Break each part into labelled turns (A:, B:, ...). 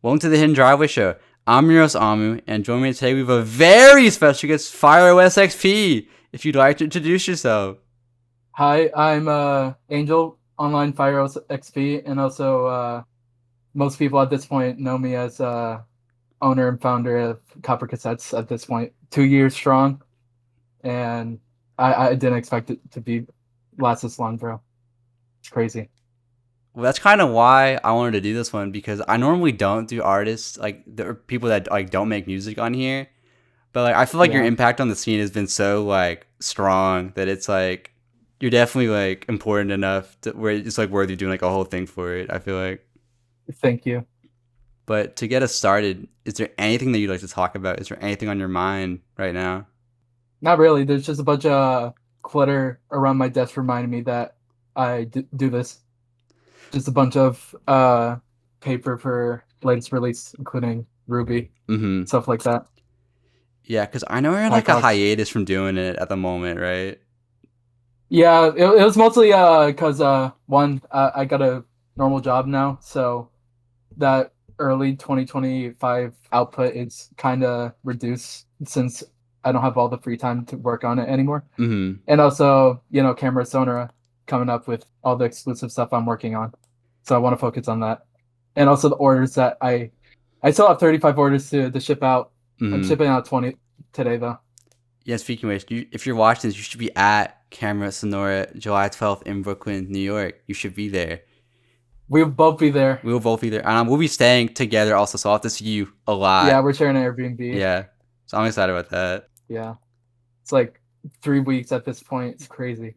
A: Welcome to the Hidden Driveway Show. I'm AAMU'S, and joining me today we have a very special guest, FIREOSXP. If you'd like to introduce yourself.
B: Hi, I'm Angel, online FIREOSXP, and also most people at this point know me as owner and founder of Copper Catsettes at this point. 2 years strong, and I didn't expect it to last this long, bro. It's crazy.
A: Well, that's kind of why I wanted to do this one, because I normally don't do artists, like there are people that like don't make music on here, but like I feel like your
B: Yeah,
A: impact on the scene has been so like strong that it's like you're definitely like important enough to where it's like worthy doing like a whole thing for it, I feel like.
B: thank you.
A: But to get us started, is there anything that you'd like to talk about? Is there anything on your mind right now?
B: Not really. There's just a bunch of clutter around my desk reminding me that I do this. Just a bunch of paper for latest release, including Ruby,
A: Mm-hmm.
B: stuff like that.
A: Yeah, because I know you're in like a
B: Blackhawks.
A: hiatus from doing it at the moment, right?
B: Yeah, it was mostly because one, I got a normal job now, so that early 2025 output is kind of reduced since I don't have all the free time to work on it anymore.
A: Mm-hmm.
B: And also, Camera Sonora coming up with all the exclusive stuff I'm working on. So I want to focus on that. And also the orders that I still have 35 orders to ship out. I'm
A: Mm-hmm.
B: shipping out 20 today though.
A: Yeah, speaking of which, if you're watching this, you should be at Camera Sonora July 12th in Brooklyn, New York. You should be there.
B: We'll both be there.
A: We will both be there. And we'll be staying together also, so I'll have to see you a lot.
B: Yeah, we're sharing an Airbnb.
A: Yeah. So I'm excited about that.
B: Yeah. It's like 3 weeks at this point. It's crazy.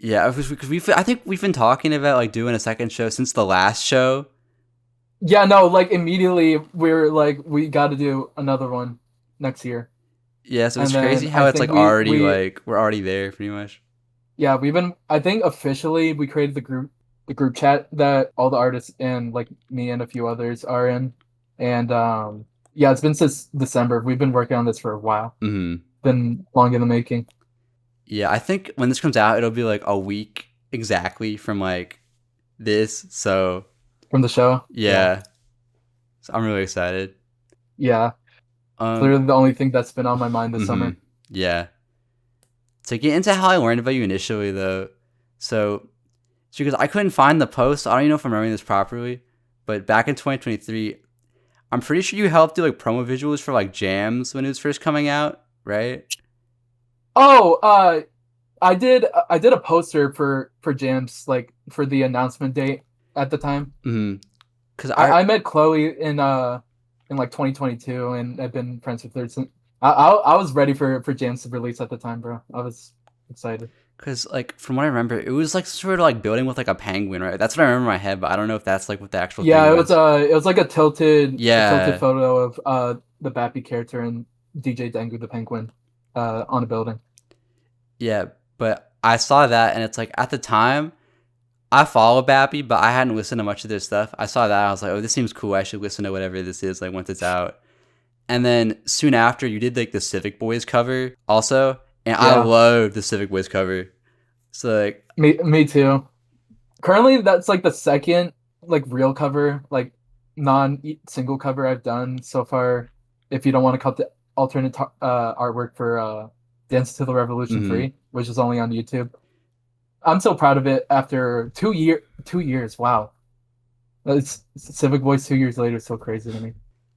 A: Yeah, because I think we've been talking about like doing a second show since the last show.
B: Yeah, no, like immediately we're like we got to do another one next year.
A: Yeah, so
B: And
A: it's crazy
B: then
A: how
B: I
A: it's like
B: think
A: already like we're already there pretty much.
B: yeah, we've been I think officially we created the group chat that all the artists and like me and a few others are in. And yeah, it's been since December. We've been working on this for a while.
A: Mm-hmm.
B: Been long in the making.
A: Yeah, I think when this comes out, it'll be like a week exactly from like this. So
B: From the show. Yeah.
A: yeah, so I'm really excited.
B: Yeah. It's
A: Um,
B: literally the only thing that's been on my mind this
A: mm-hmm.
B: summer.
A: Yeah. To get into how I learned about you initially, though, so because I couldn't find the post, I don't even know if I'm remembering this properly, but back in 2023, I'm pretty sure you helped do like promo visuals for like Jams when it was first coming out, right?
B: Oh, I did a poster for Jams like for the announcement date at the time.
A: Mm-hmm. Because
B: I met Chloe in like 2022 and I've been friends with her since. I was ready for Jams to release at the time, bro. I was excited.
A: Because, like, from what I remember, it was, like, sort of, like, building with, like, a penguin, right? That's what I remember in my head, but I don't know if that's, like, what the actual thing
B: Yeah,
A: was.
B: it was like a tilted
A: Yeah.
B: photo of the Bappy character and DJ Dengu the penguin on a building.
A: Yeah. But I saw that, and it's, like, at the time, I follow Bappy, but I hadn't listened to much of their stuff. I saw that, I was like, oh, this seems cool. I should listen to whatever this is, like, once it's out. And then soon after, you did, like, the Civic Boys cover also, and I
B: Yeah,
A: loved the Civic Boys cover. So, like,
B: me too. Currently, that's like the second like real cover, like non-single cover I've done so far. If you don't want to cut the alternate artwork for Dance to the Revolution
A: mm-hmm.
B: 3, which is only on YouTube. I'm so proud of it after 2 years. Wow. It's Civic Boys 2 years later is so crazy to me.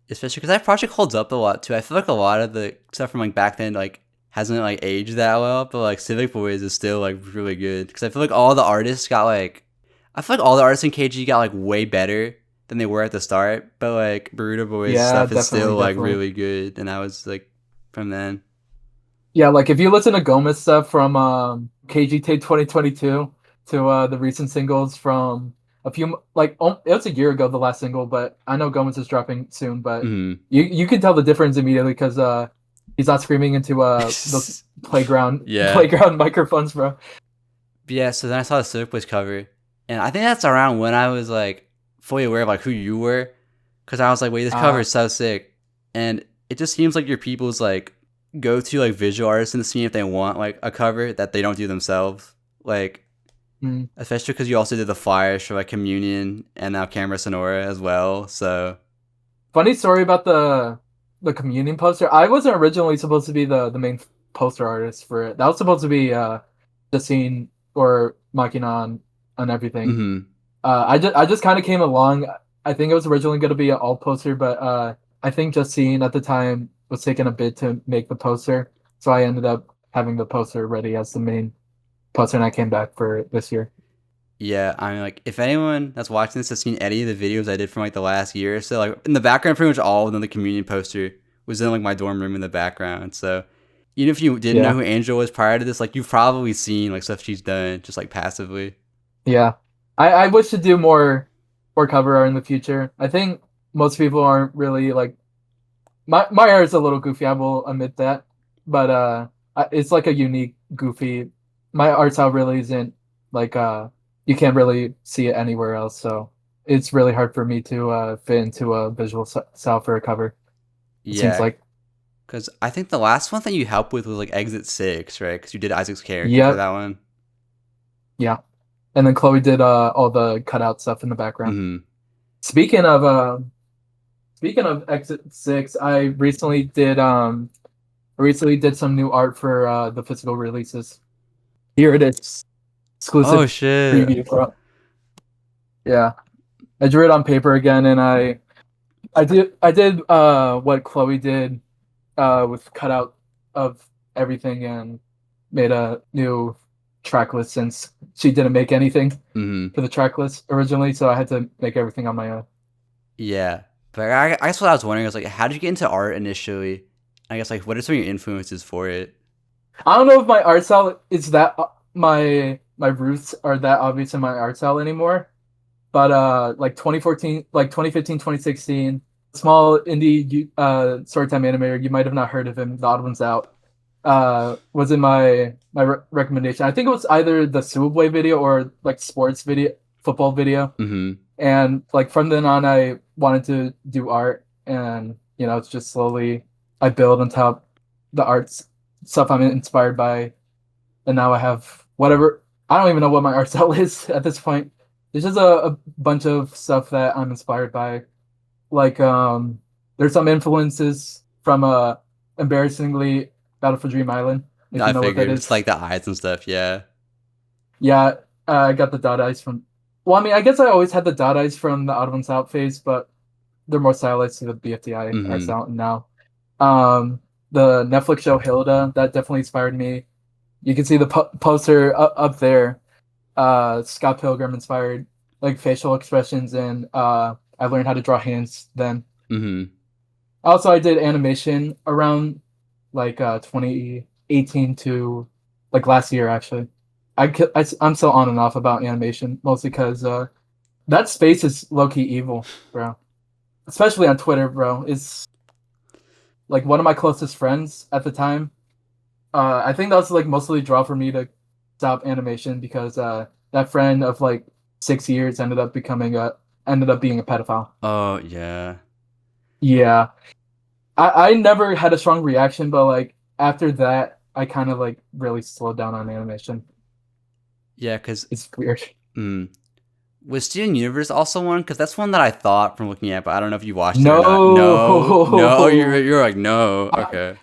A: Especially because that project holds up a lot too. I feel like a lot of the stuff from like back then like hasn't like aged that well, but like Civic Boys is still like really good because I feel like all the artists got like I feel like all the artists in KG got like way better than they were at the start, but like Burrito Boys
B: Yeah,
A: stuff is
B: definitely,
A: still like
B: definitely.
A: really good, and that was like from then.
B: Yeah, like if you listen to Gomez stuff from KG Tape 2022 to the recent singles from a few like it was a year ago the last single, but I know Gomez is dropping soon, but
A: Mm-hmm.
B: you can tell the difference immediately because he's not screaming into those playground
A: Yeah,
B: playground microphones, bro.
A: but yeah. So then I saw the Civic Boys cover, and I think that's around when I was like fully aware of like who you were, because I was like, wait, this cover
B: Uh
A: is so sick, and it just seems like your people's like go to like visual artists in the scene if they want like a cover that they don't do themselves, like
B: mm,
A: especially because you also did the flyers for like Communion and now Camera Sonora as well. So
B: Funny story about the communion poster. I wasn't originally supposed to be the main poster artist for it. That was supposed to be the scene or Machina on everything.
A: Mm-hmm.
B: I just kind of came along. I think it was originally going to be an alt poster, but I think just seeing at the time was taking a bit to make the poster, so I ended up having the poster ready as the main poster, and I came back for this year.
A: Yeah, I mean, like, if anyone that's watching this has seen any of the videos I did from, like, the last year or so, like, in the background, pretty much all of them, the communion poster was in, like, my dorm room in the background. So, even if you didn't know
B: Yeah,
A: who Angel was prior to this, like, you've probably seen, like, stuff she's done, just, like, passively.
B: yeah. I wish to do more cover art in the future. I think most people aren't really like my art is a little goofy. I will admit that, but it's like a unique goofy. My art style really isn't like you can't really see it anywhere else. So it's really hard for me to fit into a visual style for a cover. It seems
A: Yeah,
B: like.
A: because I think the last one that you helped with was, like, Exit 6, right? Because you did Isaac's character for
B: Yep.
A: that one.
B: Yeah. And then Chloe did all the cutout stuff in the background.
A: Mm-hmm.
B: Speaking of Exit 6, I recently did some new art for the physical releases. Here it is.
A: Oh,
B: Exclusive
A: shit.
B: preview for yeah. I drew it on paper again, and I did what Chloe did with cutout of everything and made a new track list since she didn't make anything
A: Mm-hmm.
B: for the track list originally, so I had to make everything on my own.
A: Yeah. But I guess what I was wondering was, like, how did you get into art initially? I guess, like, what are some of your influences for it?
B: I don't know if my art style is that my roots are that obvious in my art style anymore. But like 2014, like 2015, 2016, small indie storytime animator, you might have not heard of him, the odd one's out. Was in my recommendation. I think it was either the Subway video or like sports video, football video.
A: Mm-hmm.
B: And like from then on I wanted to do art, and it's just slowly I build on top the arts stuff I'm inspired by, and now I have whatever. I don't even know what my art style is at this point. There's just a bunch of stuff that I'm inspired by. Like there's some influences from embarrassingly Battle for Dream Island, if
A: I
B: you know what that
A: figured it's
B: is.
A: like the eyes and stuff. Yeah.
B: Yeah, I got the dot eyes from. Well, I mean, I guess I always had the dot eyes from the Odd Ones Out phase, but they're more stylized to the BFDI art
A: Mm-hmm.
B: style now. The Netflix show Hilda, that definitely inspired me. You can see the poster up there. Scott Pilgrim inspired like facial expressions, and I learned how to draw hands then.
A: Mm-hmm.
B: Also, I did animation around like 2018 to like last year actually. I'm still on and off about animation mostly because that space is low key evil, bro. Especially on Twitter, bro. It's like one of my closest friends at the time. I think that was like mostly a draw for me to stop animation because that friend of like 6 years ended up being a pedophile.
A: Oh yeah.
B: Yeah, I never had a strong reaction, but like after that, I kind of like really slowed down on animation.
A: Yeah, because
B: It's weird.
A: was Steven Universe also one? Because that's one that I thought from looking at, but I don't know if you watched it or not. No, no. Oh,
B: No.
A: you're like no.
B: Uh,
A: Okay.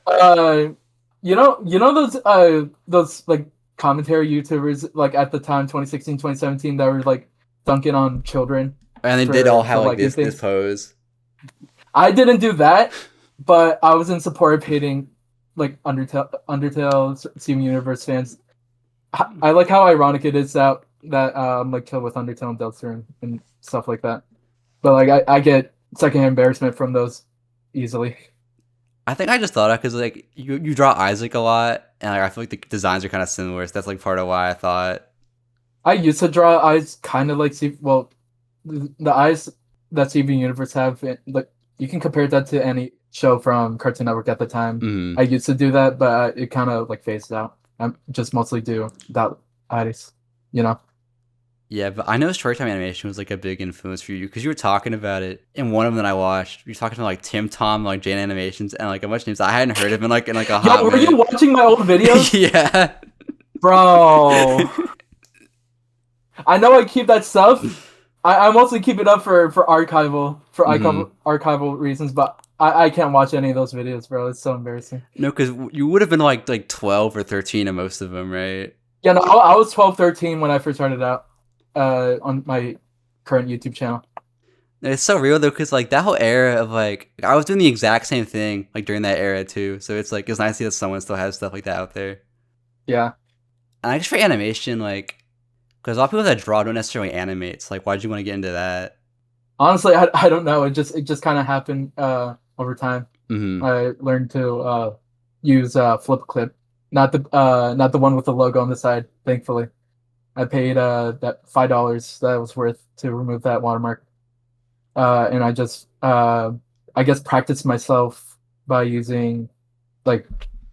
B: those like commentary YouTubers like at the time 2016, 2017 that were like dunking on children
A: And they did all
B: for
A: have like
B: liking
A: this
B: things.
A: pose.
B: I didn't do that, but I was in support of hating like Undertale, Steven Universe fans. I like how ironic it is that like chill with Undertale and Delta and stuff like that. But like I get secondhand embarrassment from those easily.
A: I think I just thought of because like you draw Isaac a lot, and like, I feel like the designs are kind of similar. So that's like part of why I thought.
B: I used to draw eyes kind of like the eyes that Steven Universe have, like you can compare that to any show from Cartoon Network at the time.
A: Mm,
B: I used to do that, but it kind of like phased out. I just mostly do that eyes, you know.
A: yeah, but I know Storytime animation was like a big influence for you because you were talking about it in one of them that I watched. You were talking to like Tim Tom, like Jane Animations, and like a bunch of names I hadn't heard of in like a hot
B: Yo, were you
A: minute.
B: watching my old videos,
A: Yeah.
B: bro? I know I keep that stuff, I mostly keep it up for
A: Mm-hmm.
B: archival reasons, but I can't watch any of those videos, bro. It's so embarrassing.
A: No, because you would have been like 12 or 13 in most of them, right?
B: Yeah, no, I was 12, 13 when I first started out on my current YouTube channel.
A: It's so real though, because like that whole era of like I was doing the exact same thing like during that era too. So it's like it's nice to see that someone still has stuff like that out there.
B: Yeah.
A: And I guess for animation, like because a lot of people that draw don't necessarily animate. It's like why'd you want to get into that?
B: Honestly, I don't know. It just kind of happened over time.
A: Mm-hmm.
B: I learned to use flip clip, not the one with the logo on the side, thankfully. I paid that $5 that it was worth to remove that watermark. And I just I guess practiced myself by using like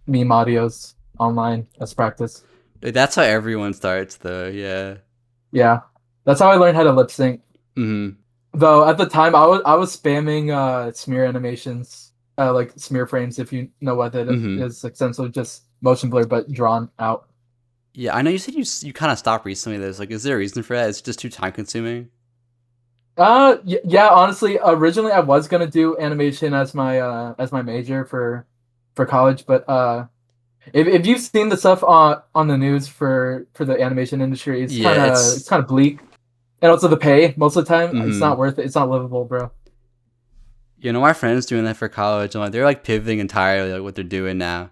B: meme audios online as practice.
A: That's how everyone starts though. Yeah.
B: Yeah, that's how I learned how to lip sync.
A: Mm-hmm.
B: Though at the time I was spamming smear animations, like smear frames, if you know what that
A: Mm-hmm.
B: is, essentially just motion blur but drawn out.
A: Yeah, I know you said you kind of stopped recently. There's like, is there a reason for that? It's just too time consuming.
B: Yeah, honestly, originally I was gonna do animation as my major for college, but if you've seen the stuff on the news for the animation industry, it's
A: Yeah,
B: kind of it's
A: it's.
B: kind of bleak, and also the pay most of the time it's
A: Mm-hmm.
B: not worth it. It's not livable, bro.
A: You know, my friends doing that for college. And like they're like pivoting entirely like what they're doing now.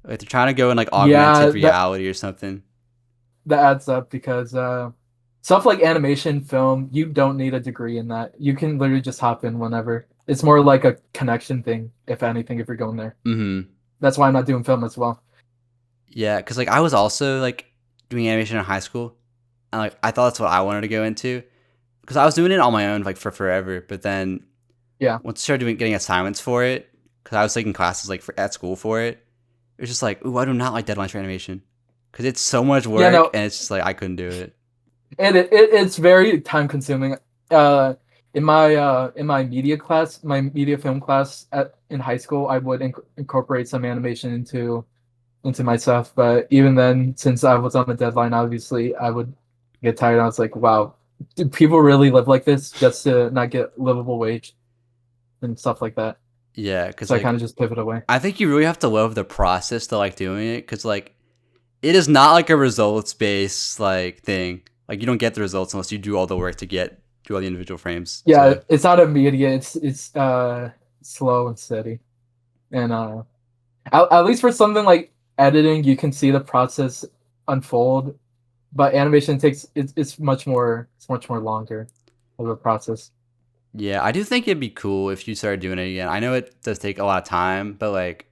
A: Like they're trying to go in like
B: Yeah,
A: augmented reality or something.
B: that adds up because stuff like animation, film, you don't need a degree in that. You can literally just hop in whenever. It's more like a connection thing, if anything, if you're going there.
A: Mm-hmm.
B: That's why I'm not doing film as well.
A: Yeah, because like I was also like doing animation in high school, and like I thought that's what I wanted to go into because I was doing it on my own like for forever. But then
B: Yeah.
A: once I started getting assignments for it, because I was taking classes like at school for it, it was just like, ooh, I do not like deadlines for animation because it's so much
B: Yeah,
A: work
B: no,
A: and it's just like I couldn't do it.
B: it's very time consuming. Uh, in my media class, my media film class in high school, I would incorporate some animation into my stuff. But even then, since I was on the deadline, obviously I would get tired. I was like, wow, do people really live like this just to not get livable wage and stuff like that?
A: Yeah, because
B: So I kind
A: like
B: of just pivot away.
A: I think you really have to love the process to like doing it because like it is not like a results based like thing. Like you don't get the results unless you do all the work to get do all the individual frames.
B: Yeah,
A: So
B: it's not immediate. It's slow and steady, and at least for something like editing, you can see the process unfold. But animation it's much more longer of a process.
A: yeah, I do think it'd be cool if you started doing it again. I know it does take a lot of time, but like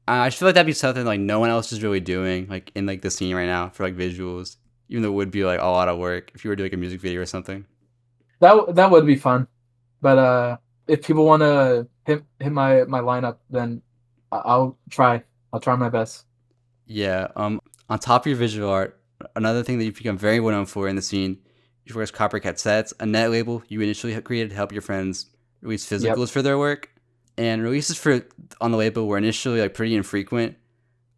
A: I just feel like that'd be something like no one else is really doing like in like the scene right now for like visuals. Even though it would be like a lot of work if you were doing like, a music video or something.
B: That would be fun. But if people want to hit my lineup, then I'll try. I'll try my best.
A: Yeah. On top of your visual art, another thing that you've become very well known for in the scene, is for Copper Catsettes, a net label you initially created to help your friends release
B: Yep.
A: physicals for their work. And releases for on the label were initially like pretty infrequent,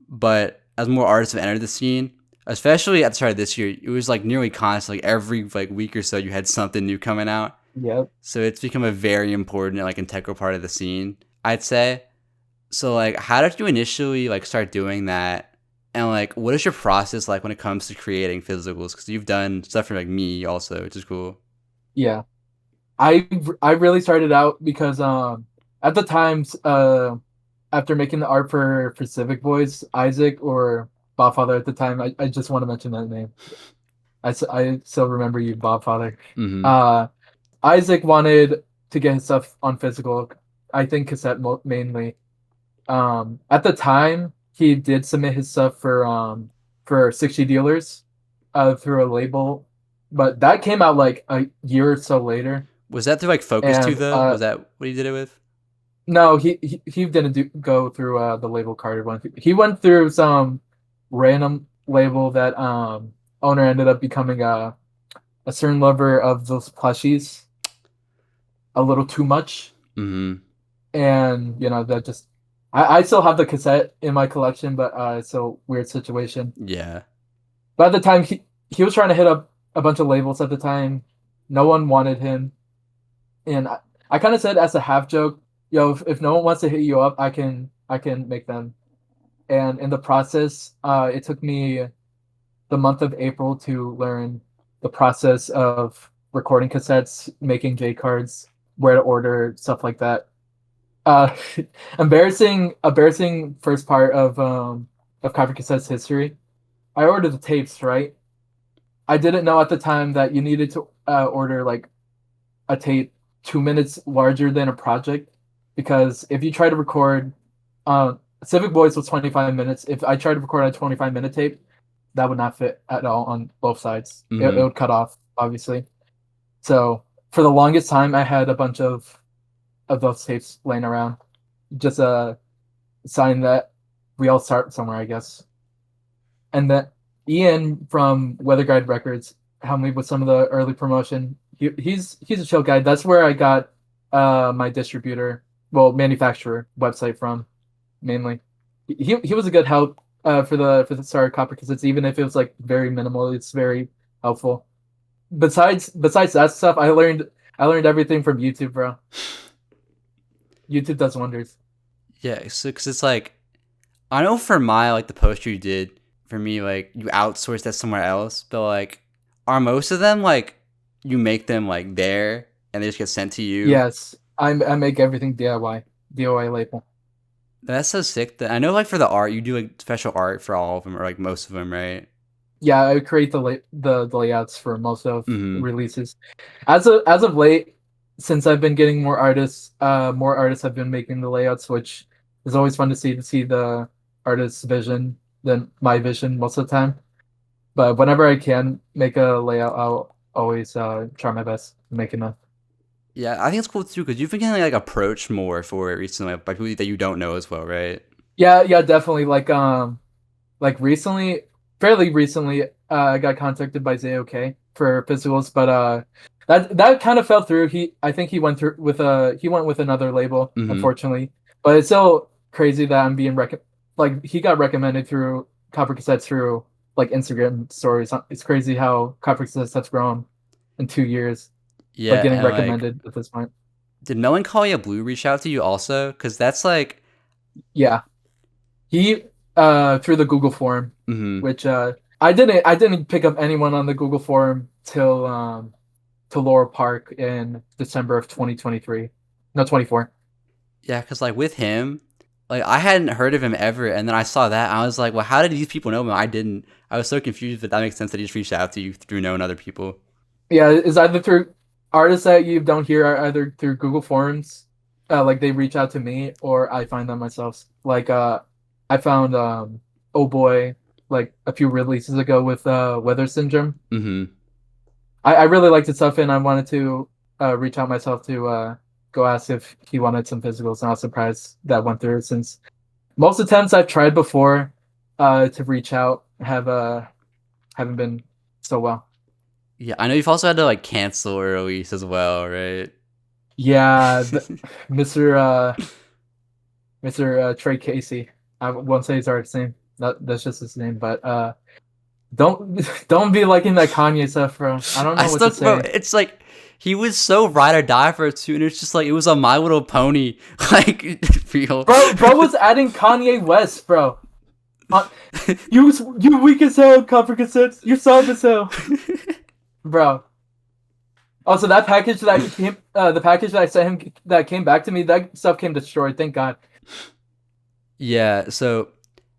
A: but as more artists have entered the scene, especially at the start of this year, it was like nearly constant. Like every like week or so, you had something new coming out.
B: Yep.
A: So it's become a very important like integral part of the scene, I'd say. So like how did you initially like start doing that? And like what is your process like when it comes to creating physicals? Because you've done stuff for like me also, which is cool.
B: Yeah. I really started out because at the times after making the art for Civic Boys, Isaac or Bobfather at the time, I just want to mention that name. I still remember you, Bobfather.
A: Mm-hmm.
B: Uh, Isaac wanted to get his stuff on physical, I think cassette mainly. At the time, he did submit his stuff for 60 dealers through a label, but that came out like a year or so later.
A: Was that through like Focus 2
B: And
A: though? Was that what he did it with?
B: no, he didn't go through the label carded one. He went through some random label that owner ended up becoming a certain lover of those plushies a little too much,
A: Mm-hmm.
B: and that just I still have the cassette in my collection, but it's a weird situation.
A: Yeah.
B: But at the time, he was trying to hit up a bunch of labels at the time, No one wanted him, and I kind of said as a half joke, "Yo, if no one wants to hit you up, I can make them." And in the process, it took me the month of April to learn the process of recording cassettes, making J cards, where to order, stuff like that. Uh, embarrassing first part of Copper Cassette's history. I ordered the tapes, right? I didn't know at the time that you needed to order like a tape 2 minutes larger than a project, because if you try to record, uh, Civic Voice was 25 minutes. If I tried to record a 25-minute tape, that would not fit at all on both sides. It would cut off, obviously. So for the longest time, I had a bunch of those tapes laying around. Just a sign that we all start somewhere, I guess. And then Ian from Weather Guide Records helped me with some of the early promotion. He's a chill guy. That's where I got my distributor, well, manufacturer website from, mainly. He was a good help for the start of Copper Cassettes, even if it was like very minimal. It's very helpful. Besides that stuff, I learned everything from YouTube, bro. YouTube does wonders.
A: Yeah, so because it's like, I know for my like the poster you did for me, like you outsourced that somewhere else, but like, are most of them like you make them like there and they just get sent to you?
B: Yes, I make everything DIY label.
A: That's so sick. That I know, like for the art, you do like special art for all of them or like most of them, right?
B: Yeah, I create the layouts for most of
A: Mm-hmm.
B: releases. As of late, since I've been getting more artists have been making the layouts, which is always fun to see the artist's vision than my vision most of the time. But whenever I can make a layout, I'll always try my best to make enough.
A: Yeah, I think it's cool too because you've been getting like approached more for it recently by people that you don't know as well, right?
B: Yeah, definitely. Like recently, fairly recently, I got contacted by ZOK for physicals, but that kind of fell through. I think he went with another label,
A: Mm-hmm.
B: unfortunately. But it's still crazy that I'm being like he got recommended through Copper Cassettes through like Instagram stories. It's crazy how Copper Cassettes has grown in 2 years, like
A: Yeah,
B: getting
A: and like,
B: recommended at this point.
A: did Melancholia Blue reach out to you also? Because that's like,
B: Yeah, he through the Google form,
A: mm-hmm.
B: which I didn't pick up anyone on the Google forum till to Laurel Park in December of 2023. No, 24.
A: Yeah, because like with him, like I hadn't heard of him ever, and then I saw that, and I was like, well, how did these people know him? I didn't. I was so confused, but that makes sense that he just reached out to you through knowing other people.
B: Yeah, it's either through artists that you don't hear are either through Google forums, like they reach out to me, or I find them myself. Like I found Oh Boy like a few releases ago with Weather Syndrome.
A: Mm-hmm.
B: I really liked his stuff, and I wanted to reach out myself to go ask if he wanted some physicals, and I was surprised that went through, since most attempts I've tried before to reach out haven't been so well.
A: Yeah, I know you've also had to like cancel a release as well, right?
B: Yeah, Mr. Mr. Trey Casey. I won't say his artist name. That's just his name, but don't don't be liking that Kanye stuff, bro. I don't
A: I
B: know what to
A: still, bro,
B: say.
A: it's like he was so ride or die for it too, and it's just like it was a My Little Pony like feel.
B: Bro was adding Kanye West, bro. Uh, you weak as hell, Copper Cassettes. You're soft as hell, bro. Also, that package that came, the package that I sent him that came back to me, that stuff came destroyed. Thank God.
A: Yeah, so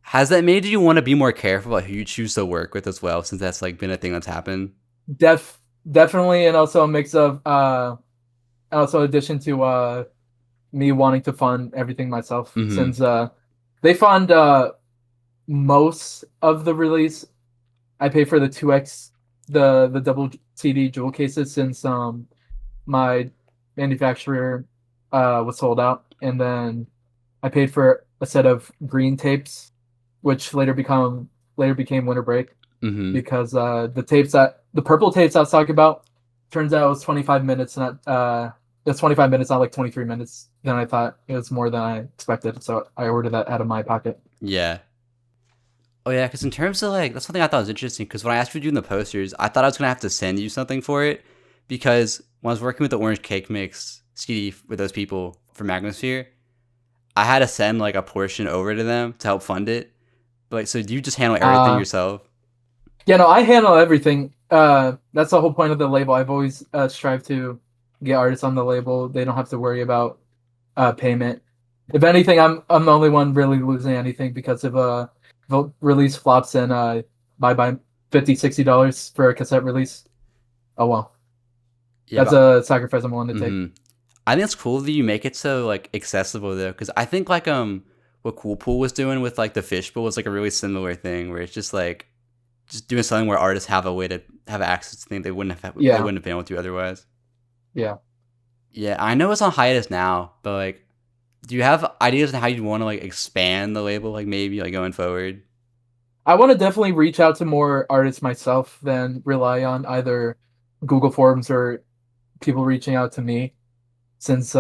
A: has that made you want to be more careful about who you choose to work with as well, since that's like been a thing that's happened?
B: Definitely, and also a mix of also addition to me wanting to fund everything myself,
A: Mm-hmm.
B: since they fund most of the release. I pay for the 2x, the double CD jewel cases, since my manufacturer was sold out, and then I paid for a set of green tapes, which later became Winter Break,
A: Mm-hmm.
B: because the purple tapes I was talking about, turns out it was 25 minutes, not it's 25 minutes, not like 23 minutes. Then I thought it was more than I expected, so I ordered that out of my pocket.
A: Yeah. Oh yeah, because in terms of like that's something I thought was interesting. Because when I asked you to do the posters, I thought I was gonna have to send you something for it. because when I was working with the Orange Cake Mix CD with those people from Magnosphere, I had to send like a portion over to them to help fund it. But like, so do you just handle everything
B: Uh,
A: yourself?
B: yeah, no, I handle everything. That's the whole point of the label. I've always strived to get artists on the label. They don't have to worry about payment. If anything, I'm the only one really losing anything because if the release flops and buy $50-$60 for a cassette release. Oh well,
A: Yeah,
B: that's
A: but
B: a sacrifice I'm willing to take.
A: I think it's cool that you make it so like accessible though, because I think like what Cool Pool was doing with like the fishbowl was like a really similar thing where it's just doing something where artists have a way to have access to things they
B: Yeah,
A: wouldn't have been able to otherwise.
B: yeah.
A: Yeah, I know it's on hiatus now, but like, do you have ideas on how you want to like expand the label, like maybe like going forward?
B: I want to definitely reach out to more artists myself than rely on either Google Forms or people reaching out to me. Since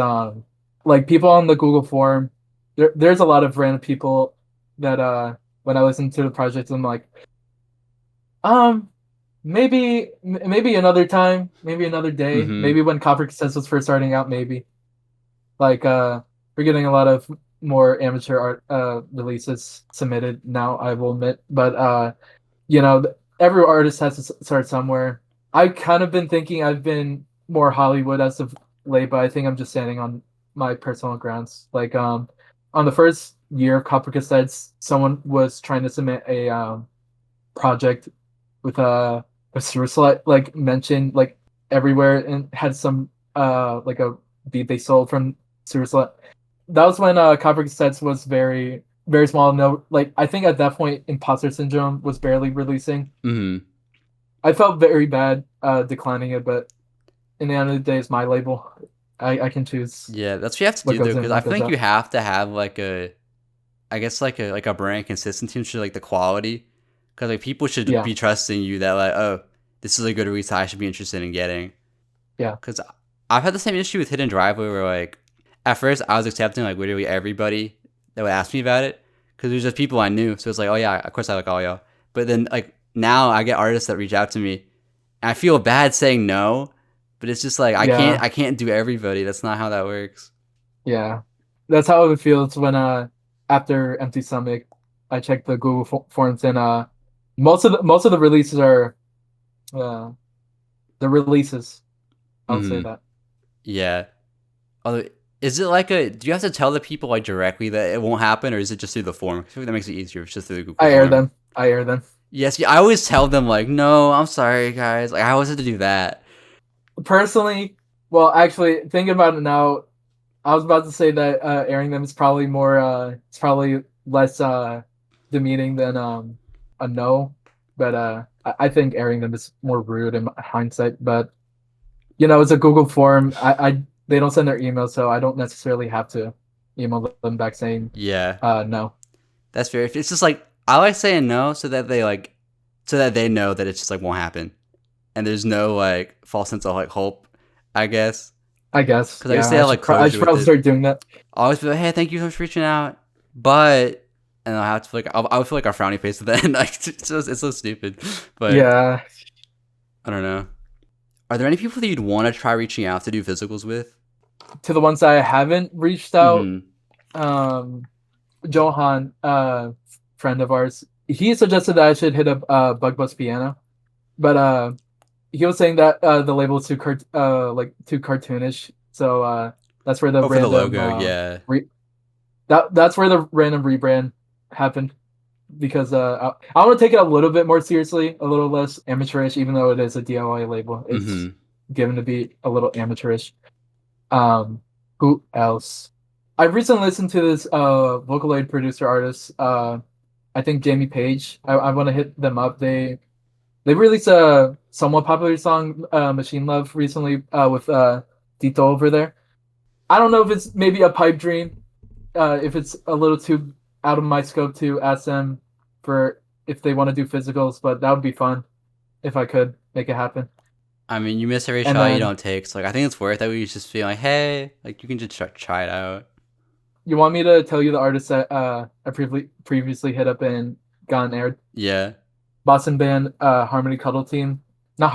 B: like people on the Google form, there's a lot of random people that when I listen to the project, I'm like, um, maybe another time, maybe another day,
A: Mm-hmm.
B: maybe when Copper Catsettes was first starting out, maybe like we're getting a lot of more amateur art releases submitted now, I will admit, but you know, every artist has to start somewhere. I've kind of been thinking I've been more Hollywood as of late, but I think I'm just standing on my personal grounds. Like on the first year of Copper Cassettes, someone was trying to submit a project with a Suicide like mentioned like everywhere and had some like a beat they sold from Suicide. That was when Copper Cassettes was very small. No, like I think at that point Imposter Syndrome was barely releasing.
A: Mm-hmm.
B: I felt very bad declining it, but in the end of the day, it's my label. I can choose
A: Yeah, that's what you have to
B: what
A: do though,
B: goes in,
A: because I
B: what goes
A: think you
B: out.
A: have to have like I guess like a brand consistency and like the quality, because like people should
B: Yeah,
A: be trusting you that like, oh, this is a good release I should be interested in getting.
B: yeah,
A: Because I've had the same issue with Hidden Driveway where like at first I was accepting like literally everybody that would ask me about it because it was just people I knew, so it's like, oh yeah, of course I like all y'all. But then like now I get artists that reach out to me, and I feel bad saying no, but it's just like
B: yeah,
A: I can't do everybody. That's not how that works.
B: yeah. That's how it feels when after Empty Stomach, I checked the Google forms and most of the releases are uh the releases. I'll say
A: Hmm.
B: that.
A: Yeah. Although, is it like a? Do you have to tell the people like directly that it won't happen, or is it just through the form? I feel like that makes it easier. If it's just through the Google
B: I air
A: form.
B: them. I air them.
A: Yes, yeah, I always tell them like, no, I'm sorry, guys. Like I always have to do that.
B: Personally, well, actually, thinking about it now, I was about to say that airing them is probably more it's probably less demeaning than a no, but I think airing them is more rude in hindsight. But it's a Google form. I they don't send their email, so I don't necessarily have to email them back saying
A: Yeah,
B: no.
A: that's fair. If it's just like I like saying no, so that so that they know that it just like won't happen, and there's no like false sense of like hope, I guess.
B: I guess,
A: Because I used
B: yeah.
A: to have like
B: I
A: closure
B: should
A: with
B: probably
A: it.
B: start doing that.
A: I always be like, hey, thank you so much for reaching out, but and I have to feel like I would feel like a frowny face at the end. Like it's so stupid, but
B: Yeah.
A: I don't know. Are there any people that you'd want to try reaching out to do physicals with?
B: To the ones I haven't reached out,
A: Mm-hmm.
B: um, Johan, friend of ours, he suggested that I should hit up Bug Bus Piano, but he was saying that the label is like too cartoonish, so that's where the
A: Oh, for the
B: random
A: logo, yeah.
B: that's where the random rebrand happened because I want to take it a little bit more seriously, a little less amateurish, even though it is a DIY label. It's
A: Mm-hmm.
B: given to be a little amateurish. Um, who else? I recently listened to this Vocaloid producer artist. I think Jamie Page. I want to hit them up. They released a somewhat popular song, Machine Love, recently with Dito over there. I don't know if it's maybe a pipe dream, if it's a little too out of my scope to ask them for if they want to do physicals, but that would be fun if I could make it happen.
A: I mean, you miss every
B: And
A: shot you
B: then
A: don't take. So like, I think it's worth it. We just feel like, hey, like you can just try it out.
B: you want me to tell you the artists that I previously hit up and gotten aired?
A: Yeah.
B: Boston band Harmony Cuddle Team. not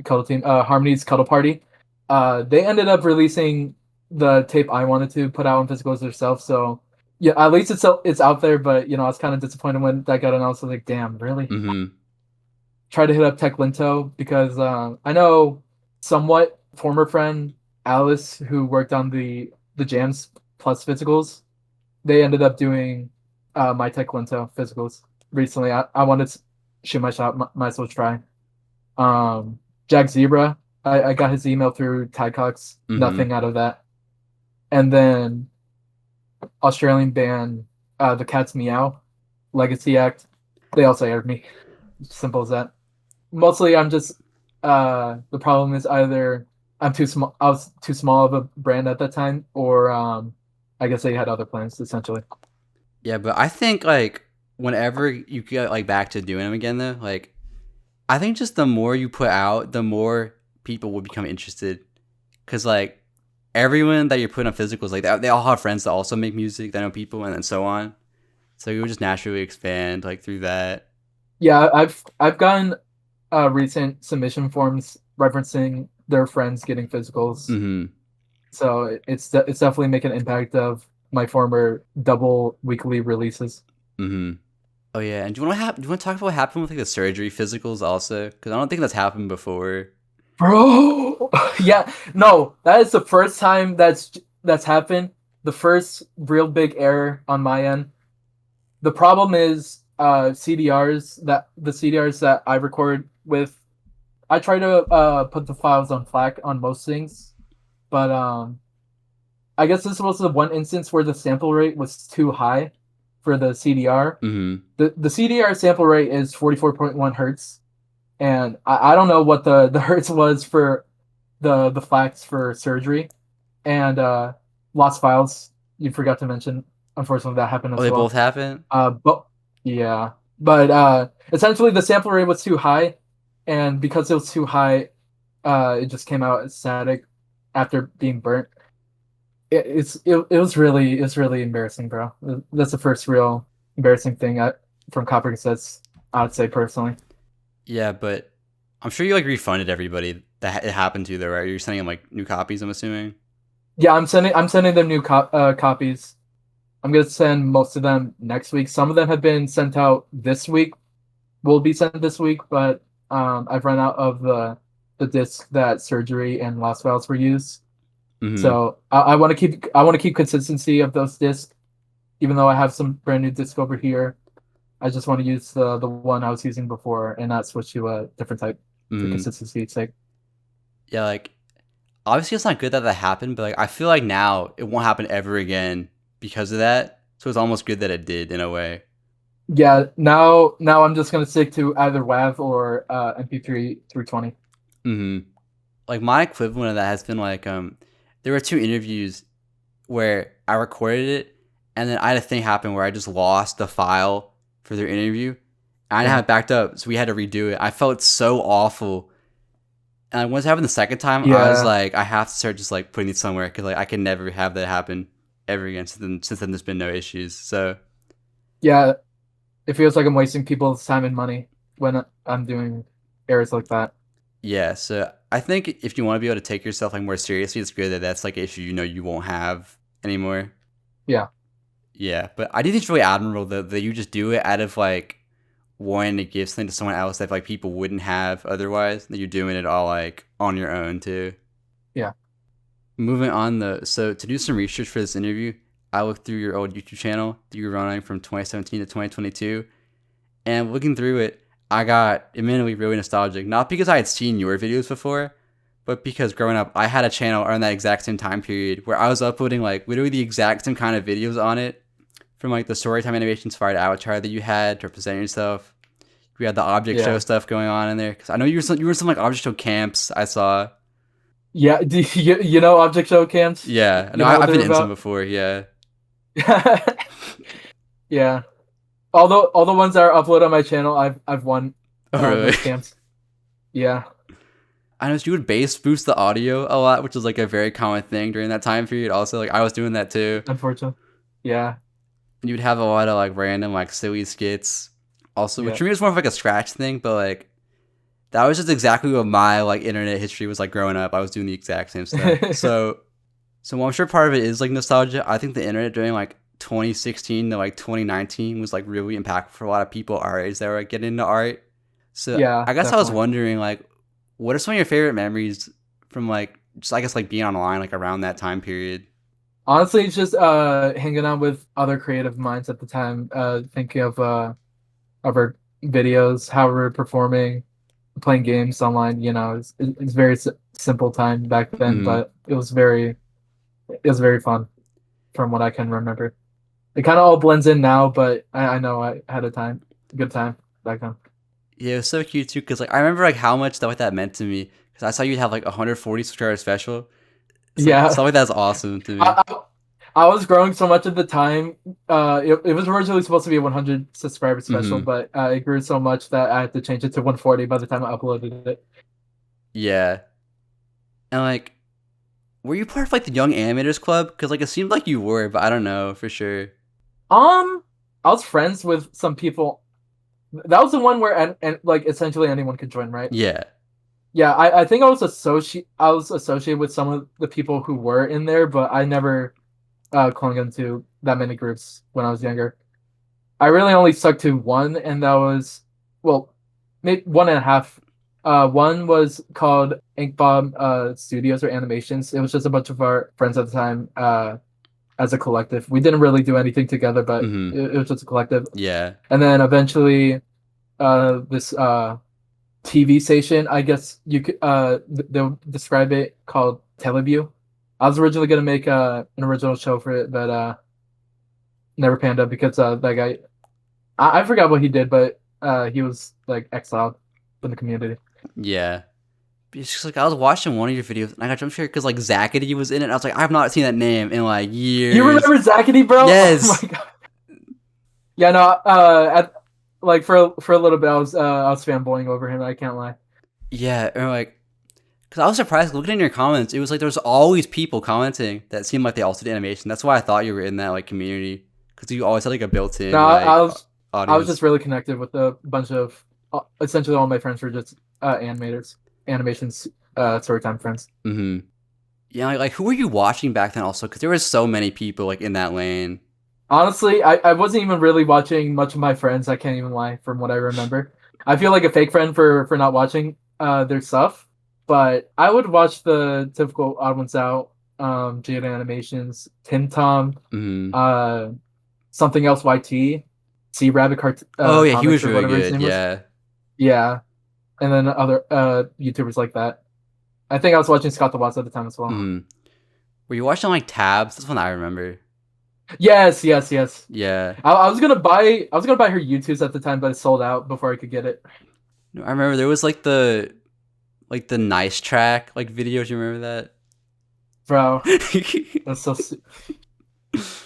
B: Cuddle Team, Harmony's Cuddle Party. They ended up releasing the tape I wanted to put out on physicals themselves. So yeah, at least it's out there. But I was kind of disappointed when that got announced. I was like, damn, really?
A: Mm-hmm.
B: Try to hit up Tech Linto because I know somewhat former friend Alice who worked on the Jams Plus physicals. They ended up doing my Tech Linto physicals recently. I wanted to shoot my shot. Might as well try. Jack Zebra. I got his email through Tycox.
A: Mm-hmm.
B: Nothing out of that. And then Australian band, the Cats Meow, Legacy Act. They also aired me. Simple as that. Mostly, I'm just. The problem is either I'm too small. I was too small of a brand at that time, or I guess they had other plans essentially.
A: Yeah, but I think like whenever you get like back to doing them again though, like I think just the more you put out, the more people will become interested. Cause like everyone that you're putting on physicals, like they all have friends that also make music, that know people, and so on. So you would just naturally expand like through that.
B: Yeah, I've gotten recent submission forms referencing their friends getting physicals.
A: Mm-hmm.
B: So it's definitely making an impact of my former double weekly releases.
A: Mm-hmm. Oh yeah, and do you want to talk about what happened with like the surgery physicals also? Because I don't think that's happened before.
B: Bro, yeah, no, that is the first time that's happened. The first real big error on my end. The problem is the CDRs that I record with. I try to put the files on FLAC on most things, but I guess this was the one instance where the sample rate was too high for the CDR.
A: Mm-hmm.
B: The CDR sample rate is 44.1 hertz, and I don't know what the hertz was for the FLACs for surgery, and lost files. You forgot to mention. Unfortunately, that happened
A: Oh,
B: as
A: they both
B: well.
A: happen.
B: But yeah, but essentially the sample rate was too high, and because it was too high, it just came out as static after being burnt. It was really embarrassing, bro. That's the first real embarrassing thing from Copper Cassettes, I'd say personally.
A: Yeah, but I'm sure you like refunded everybody that it happened to though, right? You're sending them like new copies, I'm assuming.
B: Yeah, I'm sending them new copies. I'm gonna send most of them next week. Some of them have been sent out this week. Will be sent this week, but I've run out of the disc that surgery and lost files were used.
A: Mm-hmm.
B: So I want to keep consistency of those discs, even though I have some brand new disc over here. I just want to use the one I was using before and not switch to a different type for
A: Mm-hmm.
B: consistency's sake.
A: Yeah, like obviously it's not good that that happened, but like I feel like now it won't happen ever again because of that. So it's almost good that it did in a way.
B: Yeah, now I'm just gonna stick to either WAV or MP3 320.
A: Mm-hmm. Like my equivalent of that has been like there were two interviews where I recorded it and then I had a thing happen where I just lost the file for their interview. I didn't
B: Yeah,
A: have it backed up, so we had to redo it. I felt so awful. And once it happened the second time, I was
B: yeah,
A: like, I have to start just like putting it somewhere because like I can never have that happen ever again. Since then, there's been no issues. So
B: yeah. It feels like I'm wasting people's time and money when I'm doing errors like that.
A: yeah, so I think if you want to be able to take yourself like more seriously, it's good that that's like an issue you won't have anymore.
B: Yeah.
A: Yeah, but I do think it's really admirable that you just do it out of like wanting to give something to someone else that like people wouldn't have otherwise. That you're doing it all like on your own too.
B: Yeah.
A: Moving on though, so to do some research for this interview, I looked through your old YouTube channel that you were running from 2017 to 2022, and looking through it, I got immediately really nostalgic. Not because I had seen your videos before, but because growing up, I had a channel around that exact same time period where I was uploading like literally the exact same kind of videos on it, from like the storytime animation inspired avatar that you had to represent yourself. We had the object show
B: Yeah.
A: stuff going on in there because I know you were in some like object show camps. I saw.
B: Yeah. Do you know Object Show Cams?
A: Yeah, no,
B: You know what
A: I've been
B: they're
A: in some
B: about?
A: before. Yeah.
B: Yeah. Although all the ones that are uploaded on my channel, I've won
A: Oh really?
B: those camps. Yeah.
A: I noticed you would bass boost the audio a lot, which was like a very common thing during that time period. Also, like I was doing that too.
B: Unfortunately. Yeah.
A: And you'd have a lot of like random like silly skits. Also, which
B: Yeah.
A: for me was more of like a scratch thing, but like that was just exactly what my like internet history was like growing up. I was doing the exact same stuff. So while I'm sure part of it is like nostalgia, I think the internet during like 2016 to like 2019 was like really impactful for a lot of people our age that were like, getting into art. So
B: Yeah,
A: I guess I was
B: definitely.
A: wondering like, what are some of your favorite memories from like just I guess like being online like around that time period?
B: Honestly, it's just hanging out with other creative minds at the time, thinking of our videos, how we're performing, playing games online. You know, it's very simple time back then,
A: Hmm.
B: but it was very fun from what I can remember. It kind of all blends in now, but I know I had a good time back then.
A: Yeah, it was so cute too because like I remember like how much stuff like that meant to me because I saw you'd have like 140 subscriber special. So
B: Yeah,
A: stuff like that's awesome to me.
B: I, I, I was growing so much at the time. It was originally supposed to be a 100 subscriber special,
A: Hmm.
B: but it grew so much that I had to change it to 140 by the time I uploaded it.
A: Yeah, and like, were you part of like the Young Animators Club? Because like it seemed like you were, but I don't know for sure.
B: Um, I was friends with some people. That was the one where and like essentially anyone could join, right?
A: Yeah.
B: Yeah, I think I was associated with some of the people who were in there, but I never clung into that many groups when I was younger. I really only stuck to one, and that was, well, maybe one and a half. One was called Inkbomb Studios or Animations. It was just a bunch of our friends at the time as a collective. We didn't really do anything together, but
A: Hmm.
B: it was just a collective.
A: Yeah.
B: And then eventually, this TV station, I guess you could they'll describe it, called Teleview. I was originally gonna make an original show for it, but never panned out because that guy, I forgot what he did, but he was like exiled from the community.
A: Yeah. It's just like I was watching one of your videos and I got jump scared because like Zackety was in it. And I was like, I have not seen that name in like
B: You
A: years.
B: remember Zackety, bro? Oh
A: Yes.
B: my god. Yeah, no. Like for a little bit, I was fanboying over him. I can't lie.
A: Yeah. Or like, because I was surprised looking in your comments. It was like there was always people commenting that seemed like they also did animation. That's why I thought you were in that like community because you always had like a
B: No,
A: built-in like
B: I was
A: audience.
B: just really connected with a bunch of essentially all my friends were just animators, animations, storytime friends.
A: Hmm. Yeah. Like who were you watching back then also? Because there was so many people like in that lane.
B: Honestly, I wasn't even really watching much of my friends. I can't even lie from what I remember. I feel like a fake friend for not watching their stuff, but I would watch the typical odd ones out, Jade Animations, Tim Tom,
A: Hmm.
B: uh, something else YT, C Rabbit
A: Oh yeah, he
B: Comics
A: was
B: or
A: really
B: whatever his
A: good.
B: name was.
A: Yeah.
B: Yeah, and then other YouTubers like that. I think I was watching Scott the Watts at the time as well.
A: Hmm. Were you watching like Tabs? That's one I remember.
B: Yes, yes, yes.
A: Yeah.
B: I was gonna buy her YouTubes at the time, but it sold out before I could get it.
A: No, I remember there was like the nice track like videos. You remember
B: Bro,
A: that?
B: that's so.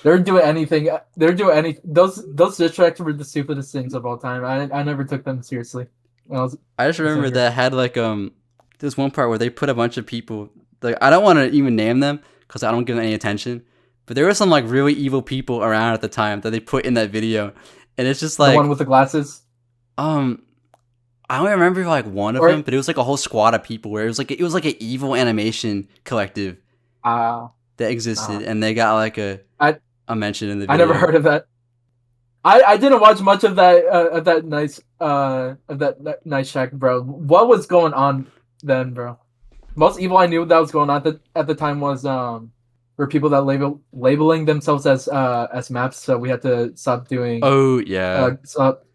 B: They're doing anything. They're doing any. Those diss tracks were the stupidest things of all time. I never took them seriously when I
A: I just
B: was
A: remember
B: younger.
A: that had like there's one part where they put a bunch of people like I don't want to even name them because I don't give them any attention, but there were some like really evil people around at the time that they put in that video, and it's just
B: The one
A: like
B: with the glasses,
A: um I don't remember like one of
B: or
A: them, but it was like a whole squad of people where it was like an evil animation collective
B: uh,
A: that
B: uh
A: existed, and they got like
B: I
A: a mention in the
B: I never
A: video.
B: heard of that. I didn't watch much of that nice track, bro. What was going on then, bro? Most evil I knew that was going on at the time was were people that labeling themselves as maps. So we had to stop doing
A: Oh yeah.
B: stop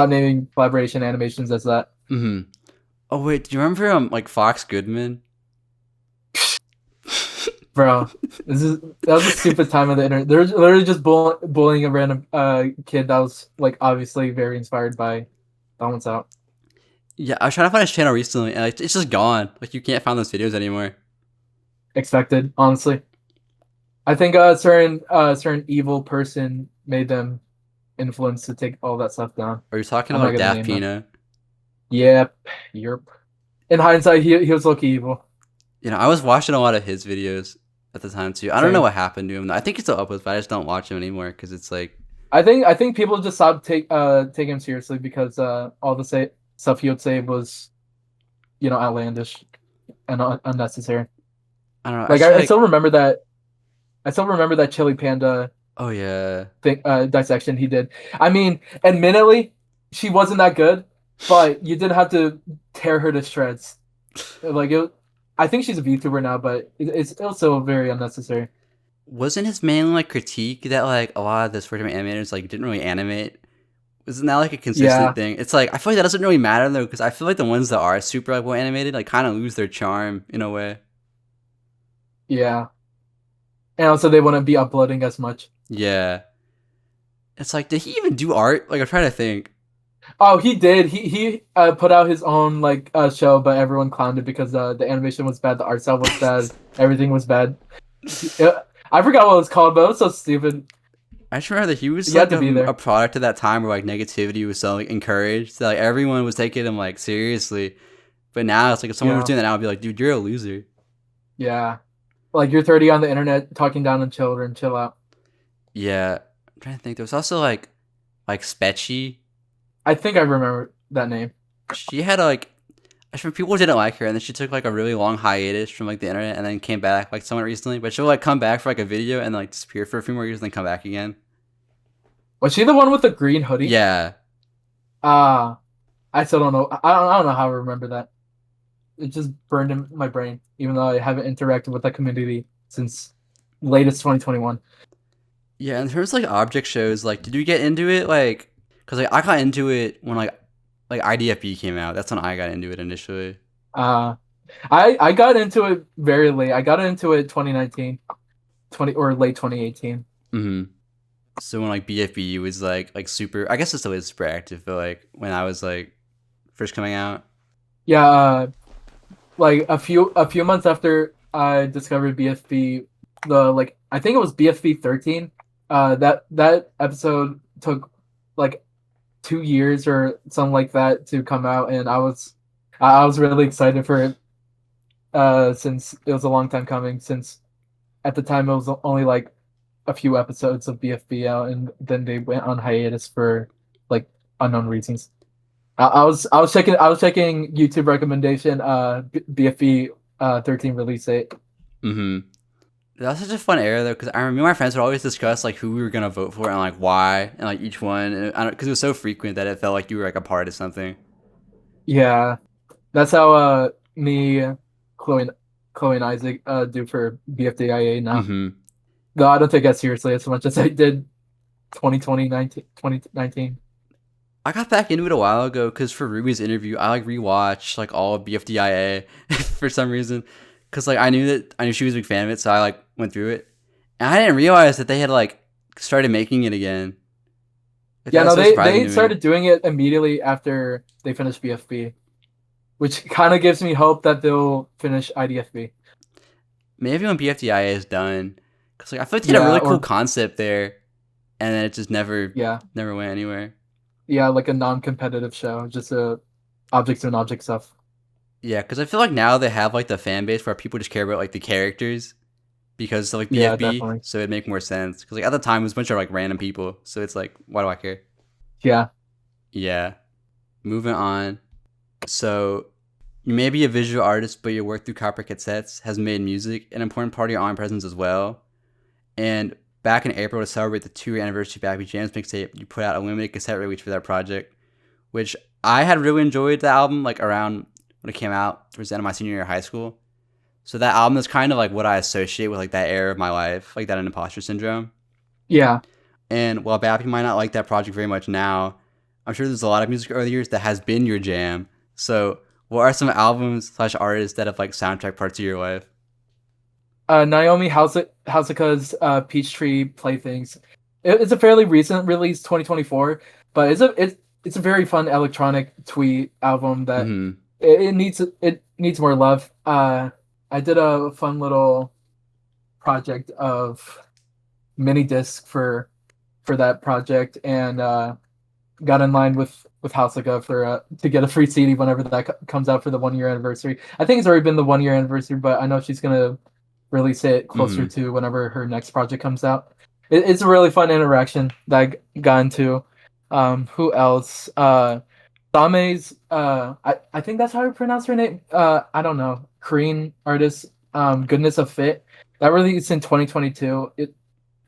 B: naming collaboration animations as that.
A: Hmm. Oh wait, do you remember like Fox Goodman?
B: Bro, that was a stupid time of the internet. They're literally just bullying a random kid that was like obviously very inspired by Balance Out.
A: Yeah, I was trying to find his channel recently, and like, it's just gone. Like you can't find those videos anymore.
B: Expected, honestly. I think certain evil person made them influence to take all that stuff down.
A: Are you talking
B: I'm
A: about
B: not
A: like
B: gonna
A: Daft
B: name them.
A: Pina?
B: Yep, Europe. In hindsight, he was low-key evil.
A: You know, I was watching a lot of his videos at the time too. I don't know
B: Same.
A: what happened to him. I think he's still uploads, but I just don't watch him anymore because it's like,
B: I think people just stopped take him seriously because all the stuff he would say was outlandish and unnecessary.
A: I don't know. I
B: Like
A: feel
B: I
A: like
B: still remember that. I still remember that Chili Panda
A: oh yeah.
B: thing, dissection he did. I mean, admittedly, she wasn't that good, but you did have to tear her to shreds. Like I think she's a VTuber now, but it's also very unnecessary.
A: Wasn't his main like critique that like a lot of the storytime animators like didn't really animate? Isn't that like a consistent
B: Yeah,
A: thing? It's like I feel like that doesn't really matter though, because I feel like the ones that are super like well animated like kind of lose their charm in a way.
B: yeah, and also they wouldn't be uploading as much.
A: Yeah, it's like did he even do art? Like I'm trying to think.
B: Oh, he did. He put out his own like show, but everyone clowned it because the animation was bad, the art style was bad, everything was bad. I forgot what it was called, but it was so stupid.
A: I just remember that he was
B: You had
A: like
B: to be
A: a
B: there.
A: product of that time where like negativity was so like encouraged. So, like everyone was taking him like seriously. But now it's like if someone was
B: Yeah,
A: doing that now, I'd be like, dude, you're a loser.
B: yeah. Like you're 30 on the internet talking down on children. Chill out.
A: Yeah, I'm trying to think. There was also like Spetchy.
B: I think I remember that name.
A: She had like I remember people didn't like her, and then she took like a really long hiatus from like the internet, and then came back like somewhat recently. But she'll like come back for like a video and like disappear for a few more years, and then come back again.
B: Was she the one with the green hoodie?
A: Yeah,
B: Ah, I still don't know. I don't know how I remember that. It just burned in my brain, even though I haven't interacted with that community since latest 2021.
A: yeah. In terms of like object shows, like did you get into it like? Cause like I got into it when like IDFB came out. That's when I got into it initially.
B: Uh, I got into it very late. I got into it 2019, 20 or late 2018.
A: Mm-hmm. So when like BFB was like super, I guess it still is super active, but like when I was like first coming out.
B: Yeah, like a few months after I discovered BFB, the like I think it was BFB 13. That episode took like 2 years or something like that to come out, and I was really excited for it. Since it was a long time coming. Since at the time it was only like a few episodes of BFB out, and then they went on hiatus for like unknown reasons. I was checking YouTube recommendation BFB 13 release date.
A: Mm-hmm. That was such a fun era though, because I remember my friends would always discuss like who we were gonna vote for and like why and like each one, and I don't because it was so frequent that it felt like you were like a part of something.
B: Yeah, that's how me, Chloe, Chloe and Isaac do for BFDIA now.
A: Mm-hmm.
B: Though I don't take that seriously as much as I did 2020 2019.
A: I got back into it a while ago because for Ruby's interview, I like rewatched like all of BFDIA for some reason, because like I knew she was a big fan of it, so I like went through it, and I didn't realize that they had like started making it again. Like
B: Yeah,
A: that was
B: no,
A: so
B: they
A: surprising to me.
B: started doing it immediately after they finished BFB, which kind of gives me hope that they'll finish IDFB.
A: Maybe when BFDIA is done, because like I feel like they had a
B: Yeah,
A: really cool
B: or
A: concept there, and then it just
B: yeah,
A: never went anywhere.
B: yeah, like a non-competitive show, just a object to an object stuff.
A: Yeah, because I feel like now they have like the fan base where people just care about like the characters because of like
B: Yeah,
A: BFB,
B: definitely.
A: so it'd make more sense. Because like at the time it was a bunch of like random people, so it's like why do I care?
B: Yeah.
A: Yeah. Moving on. So you may be a visual artist, but your work through Copper Catsettes has made music an important part of your online presence as well. And back in April to celebrate the 2-year anniversary of Bappy Jams mixtape, you put out a limited cassette release for that project, which I had really enjoyed the album like around when it came out towards the end of my senior year of high school. So that album is kind of like what I associate with like that era of my life, like that imposter syndrome.
B: Yeah.
A: And while Bappy might not like that project very much now, I'm sure there's a lot of music over the years that has been your jam. So what are some albums slash artists that have like soundtrack parts of your life?
B: Naomi Houseka's Peachtree Playthings. It's a fairly recent release, 2024, but it's a very fun electronic twee album that
A: Mm-hmm.
B: it needs more love. I did a fun little project of mini disc for that project, and got in line with Houseka for to get a free CD whenever that comes out for the 1 year anniversary. I think it's already been the 1 year anniversary, but I know she's gonna release it closer
A: Mm-hmm.
B: to whenever her next project comes out. It's a really fun interaction that I got into. Who else? Same's I think that's how I pronounce her name. I don't know. Korean artist, Goodness of Fit. That released in 2022.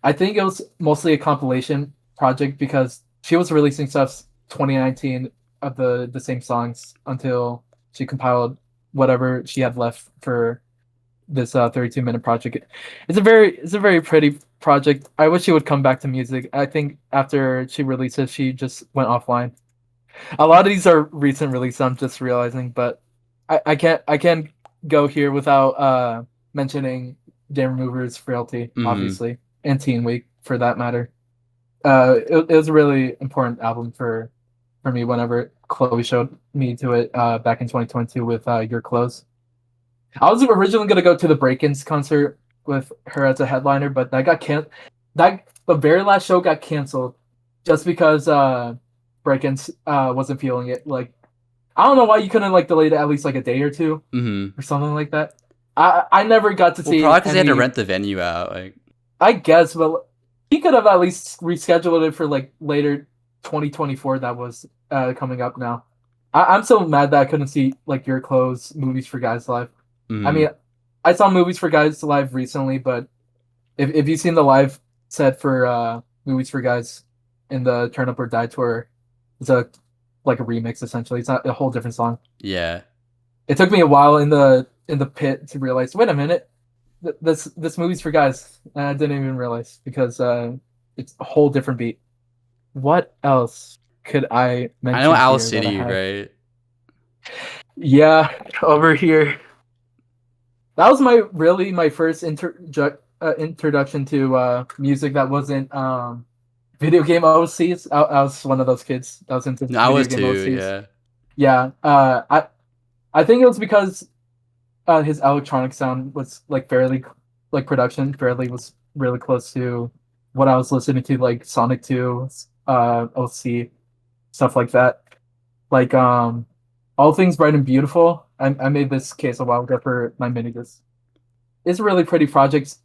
B: I think it was mostly a compilation project because she was releasing stuff 2019 of the same songs until she compiled whatever she had left for this 32-minute project. It's a very pretty project. I wish she would come back to music. I think after she releases, she just went offline. A lot of these are recent releases. I'm just realizing, but I can't go here without mentioning Dan Remover's Frailty,
A: Mm-hmm.
B: obviously, and Teen Week for that matter. It was a really important album for me whenever Chloe showed me to it back in 2022 with Your Clothes. I was originally gonna go to the Break-Ins concert with her as a headliner, but that got that the very last show got canceled just because Break-Ins wasn't feeling it. Like I don't know why you couldn't like delay it at least like a day or two
A: Mm-hmm.
B: or something like that. I never got to
A: Well,
B: see
A: probably because they had to
B: any.
A: rent the venue out. Like,
B: I guess, but he could have at least rescheduled it for like later 2024. That was coming up now. I'm so mad that I couldn't see like Your Clothes movies for guys live. I
A: mm-hmm.
B: mean, I saw movies for guys live recently, but if you've seen the live set for movies for guys in the Turn Up or Die tour, it's a like a remix essentially. It's not a whole different song.
A: Yeah.
B: It took me a while in the pit to realize. Wait a minute, this movie's for guys. And I didn't even realize because it's a whole different beat. What else could I
A: I know
B: mention
A: Owl
B: here that I
A: City,
B: have?
A: right?
B: Yeah, over here. That was my first introduction to music that wasn't video game OCs. I was one of those kids that was into
A: No, I
B: video
A: was
B: game
A: too.
B: OCs.
A: Yeah.
B: Yeah, I think it was because his electronic sound was like fairly like production fairly was really close to what I was listening to, like Sonic 2, OC, stuff like that. Like All Things Bright and Beautiful. I made this case a while ago for my mini disc. It's a really pretty project.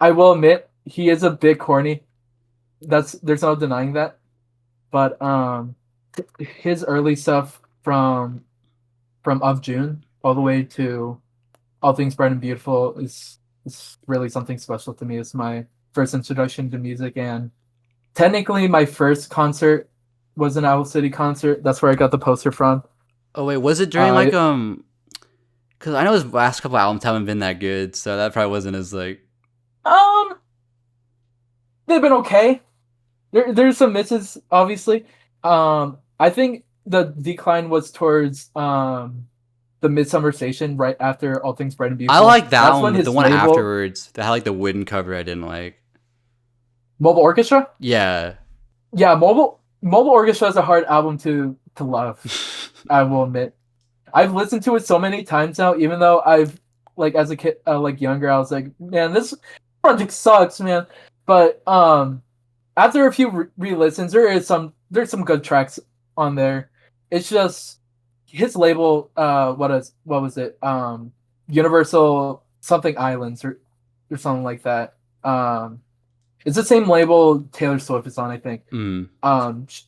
B: I will admit he is a bit corny. There's no denying that. But his early stuff from Of June all the way to All Things Bright and Beautiful is really something special to me. It's my first introduction to music, and technically my first concert was an Owl City concert. That's where I got the poster from.
A: Oh wait, was it during
B: Uh,
A: like Because I know his last couple albums haven't been that good, so that probably wasn't as like.
B: um, they've been okay. There's some misses, obviously. I think the decline was towards the Midsummer Station right after All Things Bright and
A: I
B: Beautiful.
A: like that
B: That's when
A: one, but the
B: his
A: one
B: label
A: afterwards that had like the wooden cover, I didn't like.
B: Mobile Orchestra.
A: Yeah.
B: Yeah, Mobile Orchestra is a hard album to love. I will admit. I've listened to it so many times now, even though I've like as a kid, like younger, I was like, man, this project sucks, man. But after a few re-listens, there's some good tracks on there. It's just his label. What was it? Universal something Islands or something like that. It's the same label Taylor Swift is on, I think.
A: Mm.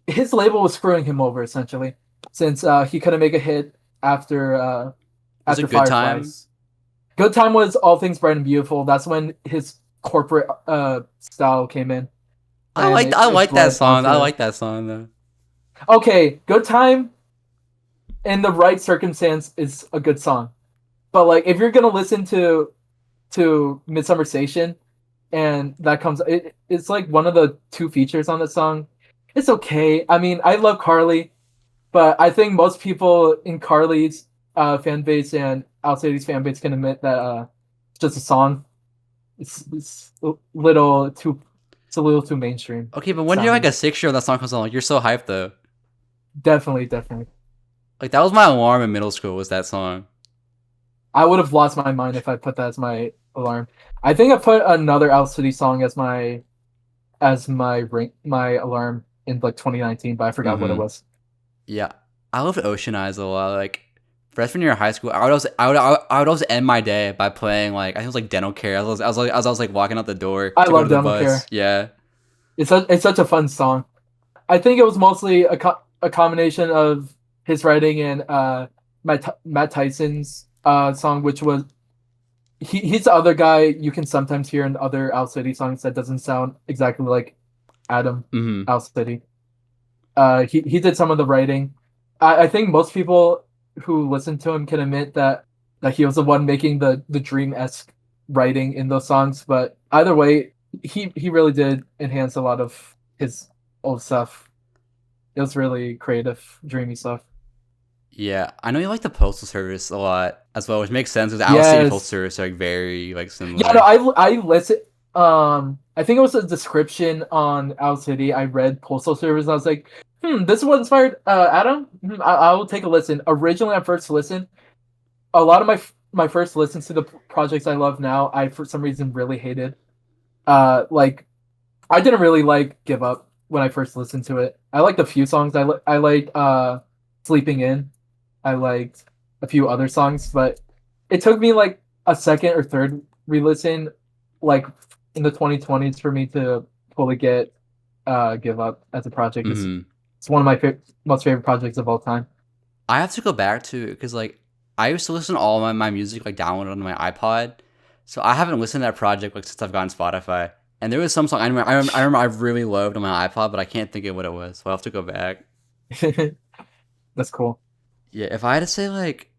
B: His label was screwing him over essentially, since he couldn't make a hit after
A: Was
B: after
A: it Good Time?
B: Fireflies. Good Time was All Things Bright and Beautiful. That's when his corporate style came in, and
A: I
B: it
A: like that
B: bled
A: song. I
B: onto.
A: like that song though.
B: Okay, Good Time in the right circumstance is a good song, but like if you're gonna listen to Midsummer Station, and that comes, it's like one of the two features on the song. It's okay. I mean, I love Carly, but I think most people in Carly's fan base and Outside's fan base can admit that it's just a song. It's a little too it's a little too mainstream
A: Okay, but when you're like
B: sounding.
A: a 6 year old, that song comes on, like you're so hyped though.
B: Definitely, definitely.
A: Like that was my alarm in middle school. Was that song?
B: I would have lost my mind if I put that as my alarm. I think I put another Out City song as my ring my alarm in like 2019, but I forgot what it
A: Mm-hmm.
B: was.
A: Yeah, I love Ocean Eyes a lot. Like freshman year of high school, I would always end my day by playing like I think it was like Dental Care. As I was like walking out the door
B: I
A: to go to
B: love
A: the
B: Devil
A: bus.
B: Care.
A: Yeah.
B: It's such a fun song. I think it was mostly a combination of his writing and Matt Tyson's song, which was he's the other guy you can sometimes hear in other Owl City songs that doesn't sound exactly like Adam
A: Mm-hmm.
B: Owl City. He did some of the writing. I think most people who listen to him can admit that he was the one making the dream-esque writing in those songs. But either way, he really did enhance a lot of his old stuff. It was really creative, dreamy stuff.
A: Yeah, I know you like the Postal Service a lot as well, which makes sense because Owl City and Postal
B: Yes.
A: Service are like very like
B: Yeah, no,
A: similar.
B: I listen. I think it was a description on Owl City. I read Postal Service. And I was like, this one inspired Adam. I will take a listen. Originally, I first listened. A lot of my first listens to the projects I love now, I for some reason really hated. Like I didn't really like Give Up when I first listened to it. I liked a few songs. I liked Sleeping In. I liked a few other songs, but it took me like a second or third re-listen, like in the 2020s, for me to fully get Give Up as a project.
A: Hmm.
B: It's one of my most favorite projects of all time.
A: I have to go back to it because like I used to listen to all my music like downloaded on my iPod, so I haven't listened to that project like since I've gotten Spotify. And there was some song I really loved on my iPod, but I can't think of what it was, so I'll have to go back.
B: That's cool.
A: Yeah, if I had to say like,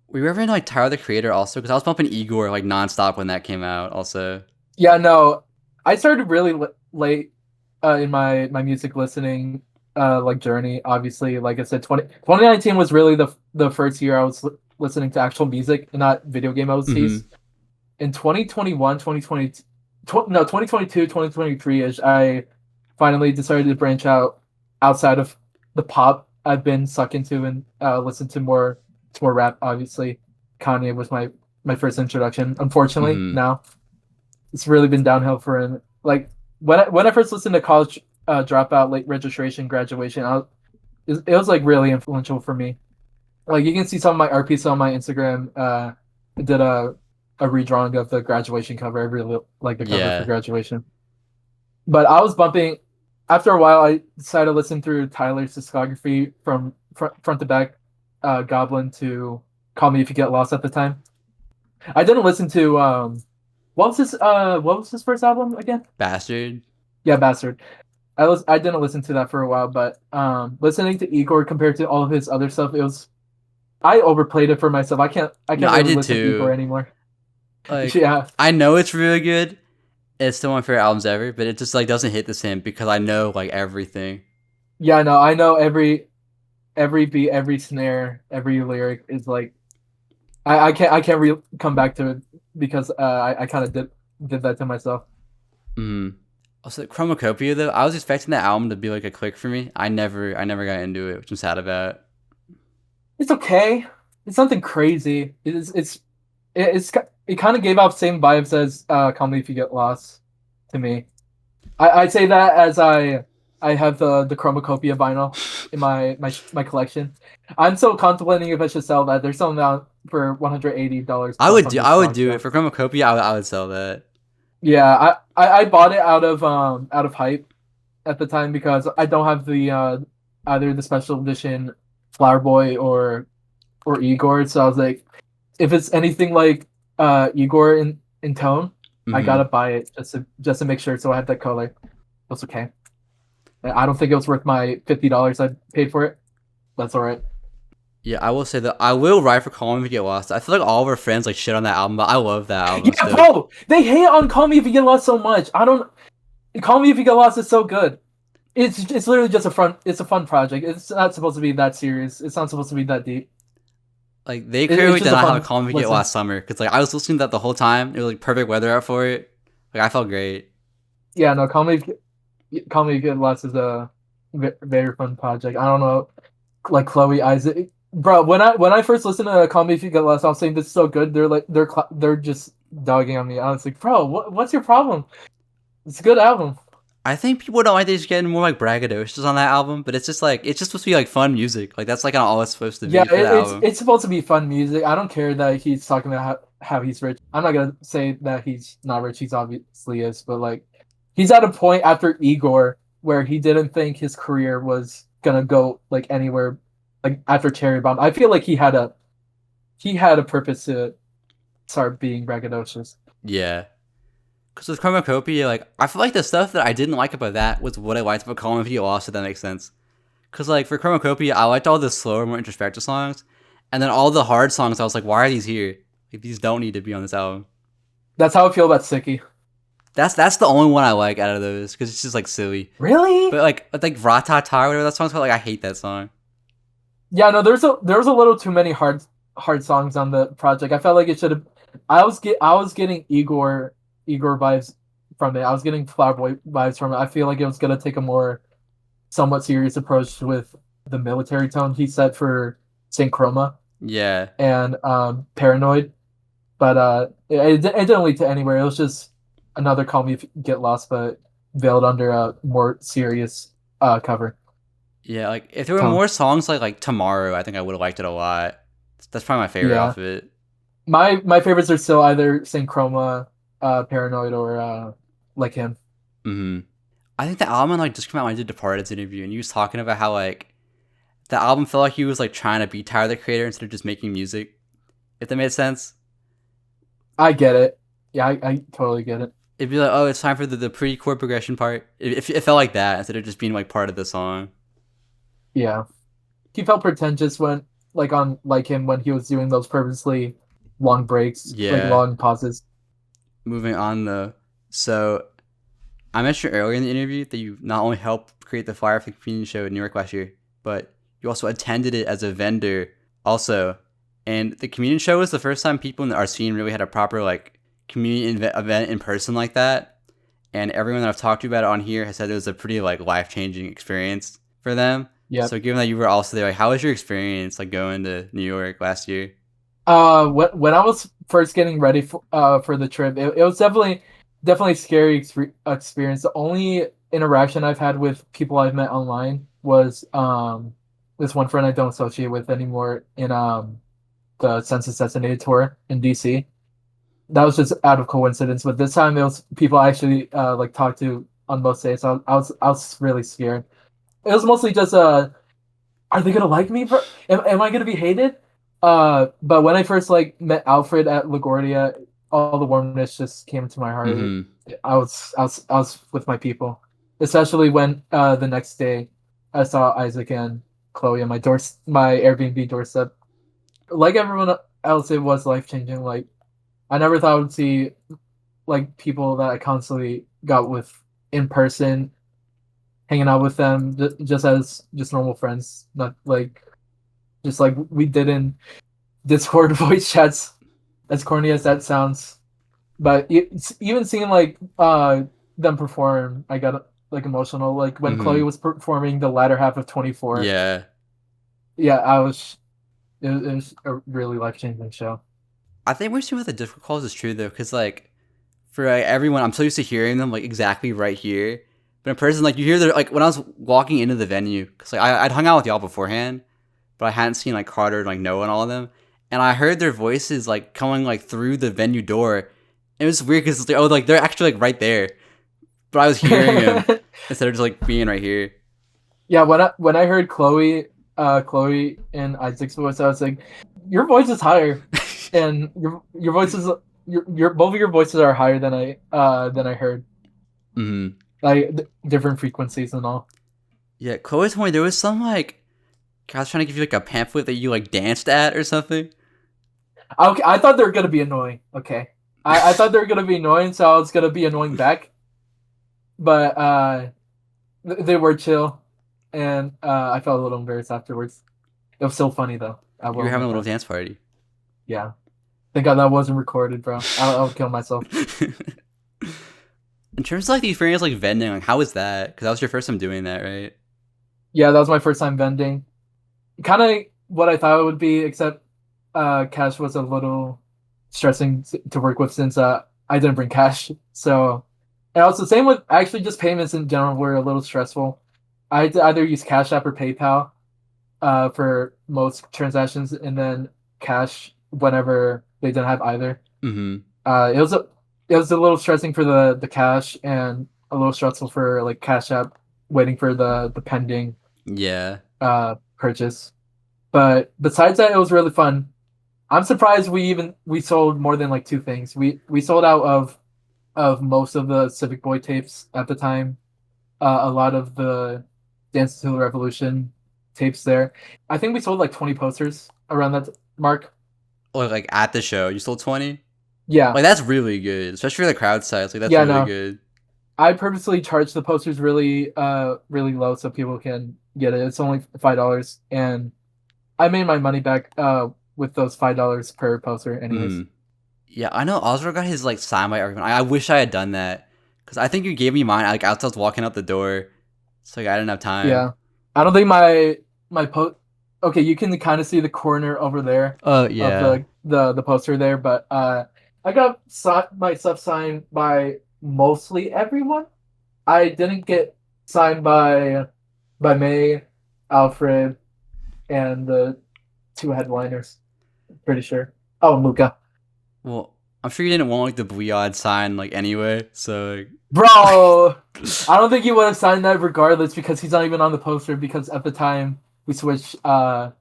A: were you ever in like Tyler the Creator also? Because I was bumping Igor like nonstop when that came out. Also,
B: Yeah, no, I started really late in my music listening like journey. Obviously, like I said, 2019 was really the first year I was listening to actual music and not video game
A: hmm
B: OSTs. In 2021, 2020, no, 2022, 2023 ish, I finally decided to branch out outside of the pop I've been sucked into and listen to more rap. Obviously, Kanye was my first introduction. Unfortunately,
A: hmm
B: now it's really been downhill for him. Like when I first listened to College Dropout, Late Registration, Graduation, it was like really influential for me. Like you can see some of my art pieces on my Instagram. I did a redrawing of the graduation cover. I really like the cover for
A: yeah.
B: graduation. But I was bumping. After a while, I decided to listen through Tyler's discography from front to back, Goblin to Call Me If You Get Lost at the time. I didn't listen to what was his first album again?
A: Bastard.
B: Yeah, Bastard. I didn't listen to that for a while, but listening to Igor compared to all of his other stuff, it was I overplayed it for myself. I
A: No,
B: can't
A: I
B: really
A: did
B: listen to Igor
A: too.
B: anymore.
A: Like,
B: Yeah.
A: I know it's really good. It's still one of my favorite albums ever, but it just like doesn't hit the same because I know like everything.
B: Yeah, no, I know every beat, every snare, every lyric is like I can't come back to it because I kind of did that to myself.
A: Mm. Also, Chromacopia though, I was expecting that album to be like a click for me. I never got into it, which I'm sad about.
B: It's okay. It's nothing crazy. It's it kind of gave off same vibes as Call Me If You Get Lost to me. I'd say that as I have the Chromacopia vinyl in my collection. I'm still contemplating if I should sell that. There's some out for $180 plus on
A: I would
B: Discogs.
A: do it
B: So
A: for Chromacopia. I would sell that.
B: yeah, I bought it out of hype at the time because I don't have the either the special edition Flower Boy or Igor. So I was like, if it's anything like Igor in tone, I
A: Hmm.
B: gotta buy it just to make sure. So I have that color. That's okay. I don't think it was worth my $50 I paid for it. That's all right.
A: Yeah, I will say that I will write for Call Me If You Get Lost. I feel like all of our friends like shit on that album, but I love that album
B: Yeah,
A: still.
B: bro, they hate on Call Me If You Get Lost so much. I don't. Call Me If You Get Lost is so good. It's literally just a fun. It's a fun project. It's not supposed to be that serious. It's not supposed to be that deep.
A: Like they
B: It's
A: clearly did
B: just a
A: not have a
B: fun
A: Call Me If You Get
B: listen.
A: Lost summer because like I was listening to that the whole time. It was like perfect weather out for it. Like I felt great.
B: Yeah, no, Call Me If You Get Lost is a very fun project. I don't know, like Chloe Isaac, bro. When I first listened to Call Me If You Get Lost, I was saying this is so good. They're like they're just dogging on me. I was like, bro, what's your problem? It's a good album.
A: I think people don't like they just getting more like braggadocious on that album, but it's just supposed to be like fun music. Like that's like all it's supposed to
B: Yeah,
A: be for the album.
B: it's supposed to be fun music. I don't care that he's talking about how he's rich. I'm not gonna say that he's not rich. He's obviously is, but like he's at a point after Igor where he didn't think his career was gonna go like anywhere like after Cherry Bomb. I feel like he had a purpose to start being braggadocious.
A: Yeah. Because with Chromacopia, like, I feel like the stuff that I didn't like about that was what I liked about Call of Duty Lost, if that makes sense. Because, like, for Chromacopia, I liked all the slower, more introspective songs. And then all the hard songs, I was like, why are these here? Like, these don't need to be on this album.
B: That's how I feel about Sicky.
A: That's the only one I like out of those, because it's just, like, silly.
B: Really?
A: But, like, Ratata, whatever that song's called, like, I hate that song.
B: Yeah, no, there was a little too many hard songs on the project. I felt like it should have. I was getting Igor vibes from it. I was getting Flower Boy vibes from it. I feel like it was gonna take a more somewhat serious approach with the military tone he set for Saint Chroma
A: Yeah.
B: and Paranoid, but it didn't lead to anywhere. It was just another Call Me If You Get Lost, but veiled under a more serious cover
A: Yeah, like, if there were
B: tone.
A: more songs like Tomorrow, I think I would have liked it a lot. That's probably my favorite
B: Yeah,
A: off of it.
B: my favorites are still either Saint Chroma, Paranoid, or Like Him.
A: Hmm. I think the album like just came out when I did Departed's interview, and he was talking about how like the album felt like he was like trying to be Tyler the Creator instead of just making music. If that made sense,
B: I get it. Yeah, I totally get it.
A: it'd be like, oh, it's time for the pre chord progression part. It felt like that instead of just being like part of the song.
B: Yeah, he felt pretentious when, like, on Like Him, when he was doing those purposely long breaks, like
A: Yeah.
B: long pauses.
A: Moving on though, so I mentioned earlier in the interview that you not only helped create the flyer for the community show in New York last year, but you also attended it as a vendor also. And the community show was the first time people in our scene really had a proper like community event in person like that. And everyone that I've talked to about it on here has said it was a pretty like life changing experience for them.
B: Yep.
A: So given that you were also there, like how was your experience like going to New York last year?
B: When I was first getting ready for the trip, it was definitely a scary experience. The only interaction I've had with people I've met online was this one friend I don't associate with anymore in the Census Assassinated tour in DC. That was just out of coincidence, but this time it was people I actually like talked to on most days. So I was really scared. It was mostly just are they gonna like me? Am I gonna be hated? But when I first like met Alfred at LaGuardia, all the warmness just came into my heart.
A: Mm-hmm.
B: I was with my people, especially when the next day I saw Isaac and Chloe on my Airbnb doorstep. Like everyone else, it was life changing. Like I never thought I would see like people that I constantly got with in person, hanging out with them just as just normal friends, not like just like we did in Discord voice chats. As corny as that sounds, but even seeing like them perform, I got like emotional. Like when
A: Mm-hmm.
B: Chloe was performing the latter half of 24.
A: Yeah.
B: Yeah, I was. It was a really life changing show.
A: I think we're seeing what the difficult calls is true though, because like for like, everyone, I'm so used to hearing them like exactly right here. But in person, like you hear their like when I was walking into the venue, because like I'd hung out with y'all beforehand, but I hadn't seen like Carter, like Noah, and all of them, and I heard their voices like coming like through the venue door. It was weird because it's like, oh, like they're actually like right there, but I was hearing them instead of just like being right here.
B: Yeah, when I heard Chloe and Isaac's voice, I was like, your voice is higher, and your voice is your both of your voices are higher than I heard,
A: Hmm.
B: like different frequencies and all.
A: Yeah, Chloe told me there was some like I was trying to give you like a pamphlet that you like danced at or something.
B: Okay, I thought they were gonna be annoying. Okay, I thought they were gonna be annoying, so I was gonna be annoying back. But they were chill, and I felt a little embarrassed afterwards. It was so funny though. I
A: You
B: will
A: were having a
B: admit
A: little
B: that.
A: dance party.
B: Yeah, thank God that wasn't recorded, bro. I'll kill myself.
A: In terms of like the experience like vending, like how was that? Because that was your first time doing that, right?
B: Yeah, that was my first time vending. Kind of what I thought it would be, except cash was a little stressing to work with since I didn't bring cash. So, and also same with actually just payments in general were a little stressful. I had to either use Cash App or PayPal for most transactions, and then cash whenever they didn't have either.
A: Mm-hmm.
B: It was a little stressing for the cash and a little stressful for like Cash App waiting for the pending
A: Yeah.
B: purchase. But besides that, it was really fun. I'm surprised we sold more than like two things. We sold out of most of the Civic Boy tapes at the time. A lot of the Dance to the Revolution tapes there. I think we sold like 20 posters around that mark.
A: Or like at the show, you sold 20.
B: Yeah,
A: Like that's really good, especially for the crowd size. Like that's
B: yeah,
A: really
B: no.
A: good.
B: I purposely charged the posters really low so people can get it. It's only $5, and I made my money back with those $5 per poster, anyways.
A: Mm. Yeah, I know Oscar got his like signed by everyone. I wish I had done that because I think you gave me mine like as I was walking out the door, so like I didn't have time.
B: Yeah, I don't think my post. Okay, you can kind of see the corner over there
A: Oh
B: of
A: yeah.
B: the poster there, but I got my stuff signed by mostly everyone. I didn't get signed by May, Alfred, and the two headliners. Pretty sure. Oh, Luca.
A: Well, I'm sure you didn't want like the Bleod sign like anyway, so
B: Bro, I don't think he would have signed that regardless because he's not even on the poster because at the time we switched by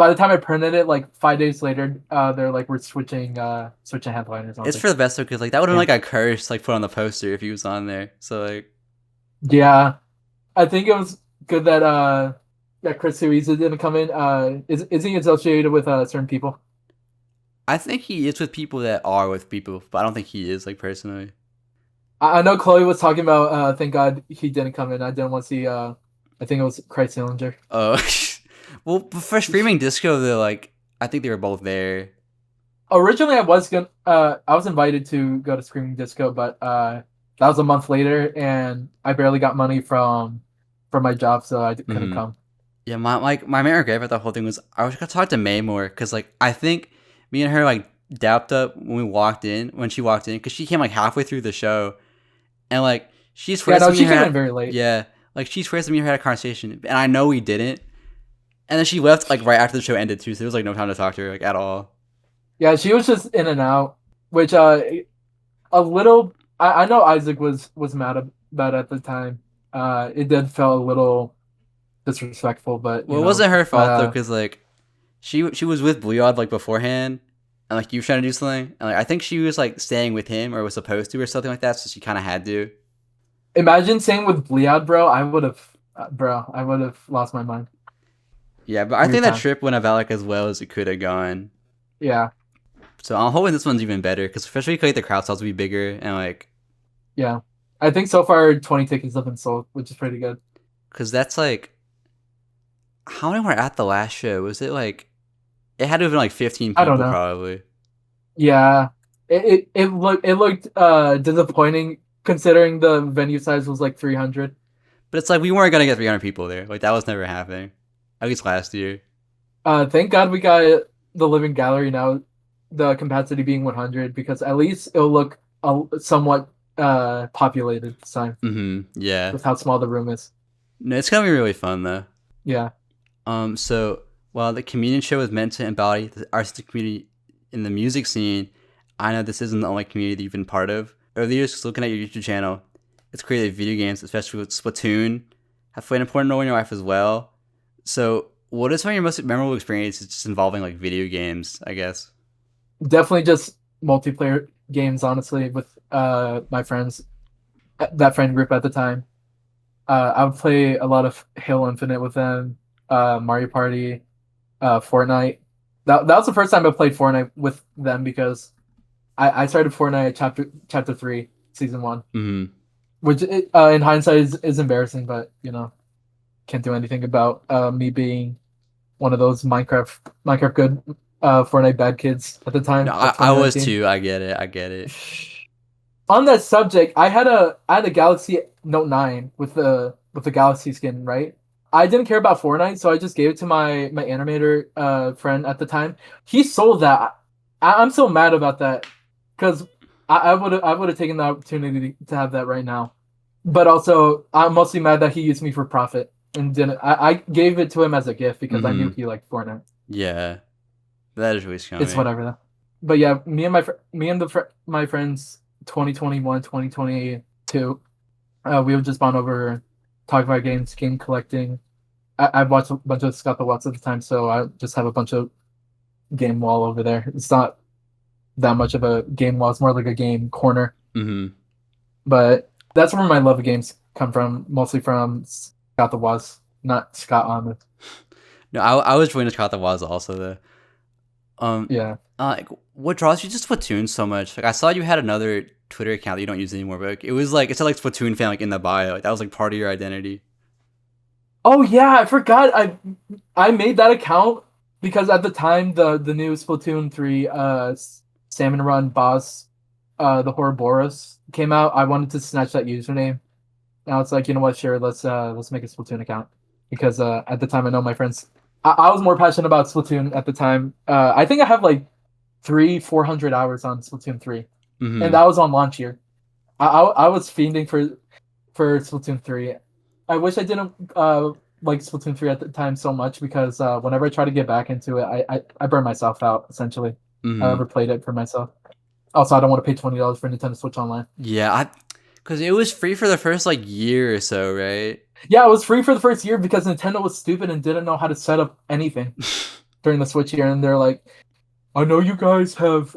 B: the time I printed it like 5 days later they're like we're switching headliners. I was
A: it's
B: like,
A: for the best because like that would have
B: yeah.
A: been like a curse like put on the poster if he was on there. So like
B: Yeah. I think it was good that Chris Suiza didn't come in. Is he associated with certain people?
A: I think he is with people that are with people, but I don't think he is like personally.
B: I know Chloe was talking about thank God he didn't come in. I didn't want to see I think it was Christ Sillinger.
A: Oh, well, for streaming disco, they're like I think they were both there.
B: Originally I was invited to go to Screaming Disco, but that was a month later and I barely got money from my job, so I couldn't
A: Mm-hmm.
B: come.
A: Yeah, my main regret about the whole thing was I was gonna talk to May more because like I think me and her like dapped up when she walked in because she came like halfway through the show and like she's
B: Yeah,
A: first
B: no,
A: me
B: she
A: and her
B: came in
A: had,
B: very late.
A: yeah, like she's first me and her had a conversation and I know we didn't and then she left like right after the show ended too, so there was like no time to talk to her like at all.
B: Yeah, she was just in and out, which a little. I know Isaac was mad about it at the time. It did feel a little disrespectful, but
A: Well, it wasn't her
B: but
A: fault though because like she was with Bleod like beforehand and like you were trying to do something and like I think she was like staying with him or was supposed to or something like that, so she kind of had to.
B: imagine saying with Bleod, bro. I would have lost my mind.
A: Yeah, but I
B: Weird
A: think that
B: time.
A: trip went about like as well as it could have gone.
B: Yeah,
A: So I'm hoping this one's even better because especially 'cause, like the crowd size will be bigger and like
B: yeah. I think so far 20 tickets have been sold, which is pretty good.
A: because that's like how many were at the last show? Was it like it had to have been like 15
B: I don't
A: people
B: know.
A: probably.
B: Yeah, it looked disappointing considering the venue size was like 300.
A: But it's like we weren't gonna get 300 people there. Like that was never happening. At least last year.
B: Thank God we got the living gallery now, the capacity being 100 because at least it'll look somewhat populated this time
A: Yeah.
B: with how small the room is.
A: No, it's gonna be really fun though.
B: Yeah,
A: So while the communion show is meant to embody the artistic community in the music scene, I know this isn't the only community that you've been part of. Earlier, just looking at your YouTube channel, it's created video games, especially with Splatoon, have played an important role in your life as well. So, what are some of your most memorable experiences just involving like video games? I guess.
B: definitely just multiplayer games. Honestly, with my friends, that friend group at the time. I would play a lot of Halo Infinite with them, Mario Party, Fortnite. That was the first time I played Fortnite with them because I started Fortnite at chapter 3, season 1,
A: Hmm.
B: which in hindsight is embarrassing, but can't do anything about me being one of those Minecraft good Fortnite bad kids at the
A: No,
B: time of
A: I was
B: 2019.
A: too. I get it. I get it.
B: On that subject, I had a Galaxy Note 9 with the Galaxy skin, right? I didn't care about Fortnite, so I just gave it to my animator friend at the time. He sold that. I'm so mad about that because I would have taken the opportunity to have that right now. But also, I'm mostly mad that he used me for profit and didn't. I gave it to him as a gift because I knew
A: Hmm.
B: he liked Fortnite.
A: Yeah, that is really
B: It's
A: scummy.
B: whatever though. But yeah, me and my friends, 2021, 2022, we would just bond over, talk about games, game collecting. I've watched a bunch of Scott the Watts at the time, so I just have a bunch of game wall over there. It's not that much of a game wall. It's more like a game corner.
A: Mm-hmm.
B: But that's where my love of games come from, mostly from Scott the Watts, not Scott Ahmed.
A: No, I was joining Scott the was also though.
B: Yeah.
A: Like, what draws you to Splatoon so much? Like, I saw you had another Twitter account that you don't use anymore, but like, it was like it said like Splatoon fan like in the bio. Like, that was like part of your identity.
B: Oh yeah, I forgot. I made that account because at the time the new Splatoon 3 Salmon Run boss the Horrorboros came out. I wanted to snatch that username. And I was like, you know what, sure, let's make a Splatoon account. Because at the time I know my friends I was more passionate about Splatoon at the time. I think I have like 400 hours on Splatoon 3. And
A: Mm-hmm.
B: that was on launch year. I was fiending for Splatoon 3. I wish I didn't like Splatoon 3 at the time so much because whenever I try to get back into it, I burn myself out essentially. I
A: Mm-hmm.
B: overplayed it for myself. Also, I don't want to pay $20 for Nintendo Switch Online.
A: Yeah, because it was free for the first like year or so, right?
B: Yeah, it was free for the first year because Nintendo was stupid and didn't know how to set up anything during the Switch year, and they're like, "I know you guys have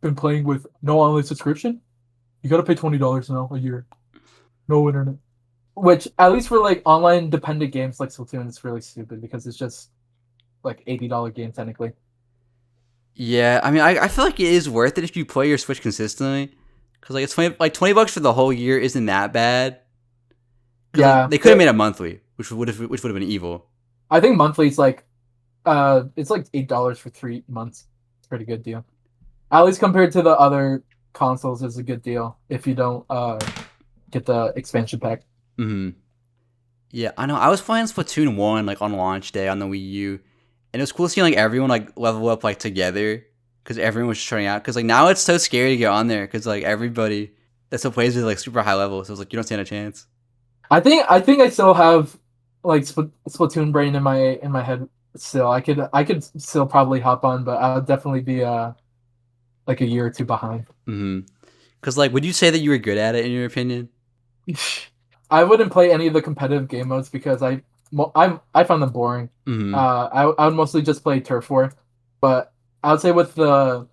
B: been playing with no online subscription. You gotta pay $20 now a year, no internet." Which, at least for like online dependent games like Splatoon, it's really stupid because it's just like $80 game technically.
A: Yeah, I mean, I feel like it is worth it if you play your Switch consistently, because like it's 20 bucks for the whole year isn't that bad. Because like,
B: Yeah,
A: they could have made it monthly, which would have been evil.
B: I think monthly is like it's like $8 for 3 months. It's a pretty good deal. At least compared to the other consoles, is a good deal if you don't get the expansion pack.
A: Hmm. Yeah, I know. I was playing Splatoon 1 like on launch day on the Wii U, and it was cool seeing like everyone like level up like together because everyone was just trying out. Because like now it's so scary to get on there because like everybody that still plays is like super high level, so it's like you don't stand a chance.
B: I think I still have like Splatoon brain in my head still. I could still probably hop on, but I'll definitely be like a year or two behind.
A: Hmm. Because like, would you say that you were good at it in your opinion?
B: I wouldn't play any of the competitive game modes because I found them boring.
A: Hmm.
B: I would mostly just play Turf War, but I would say with the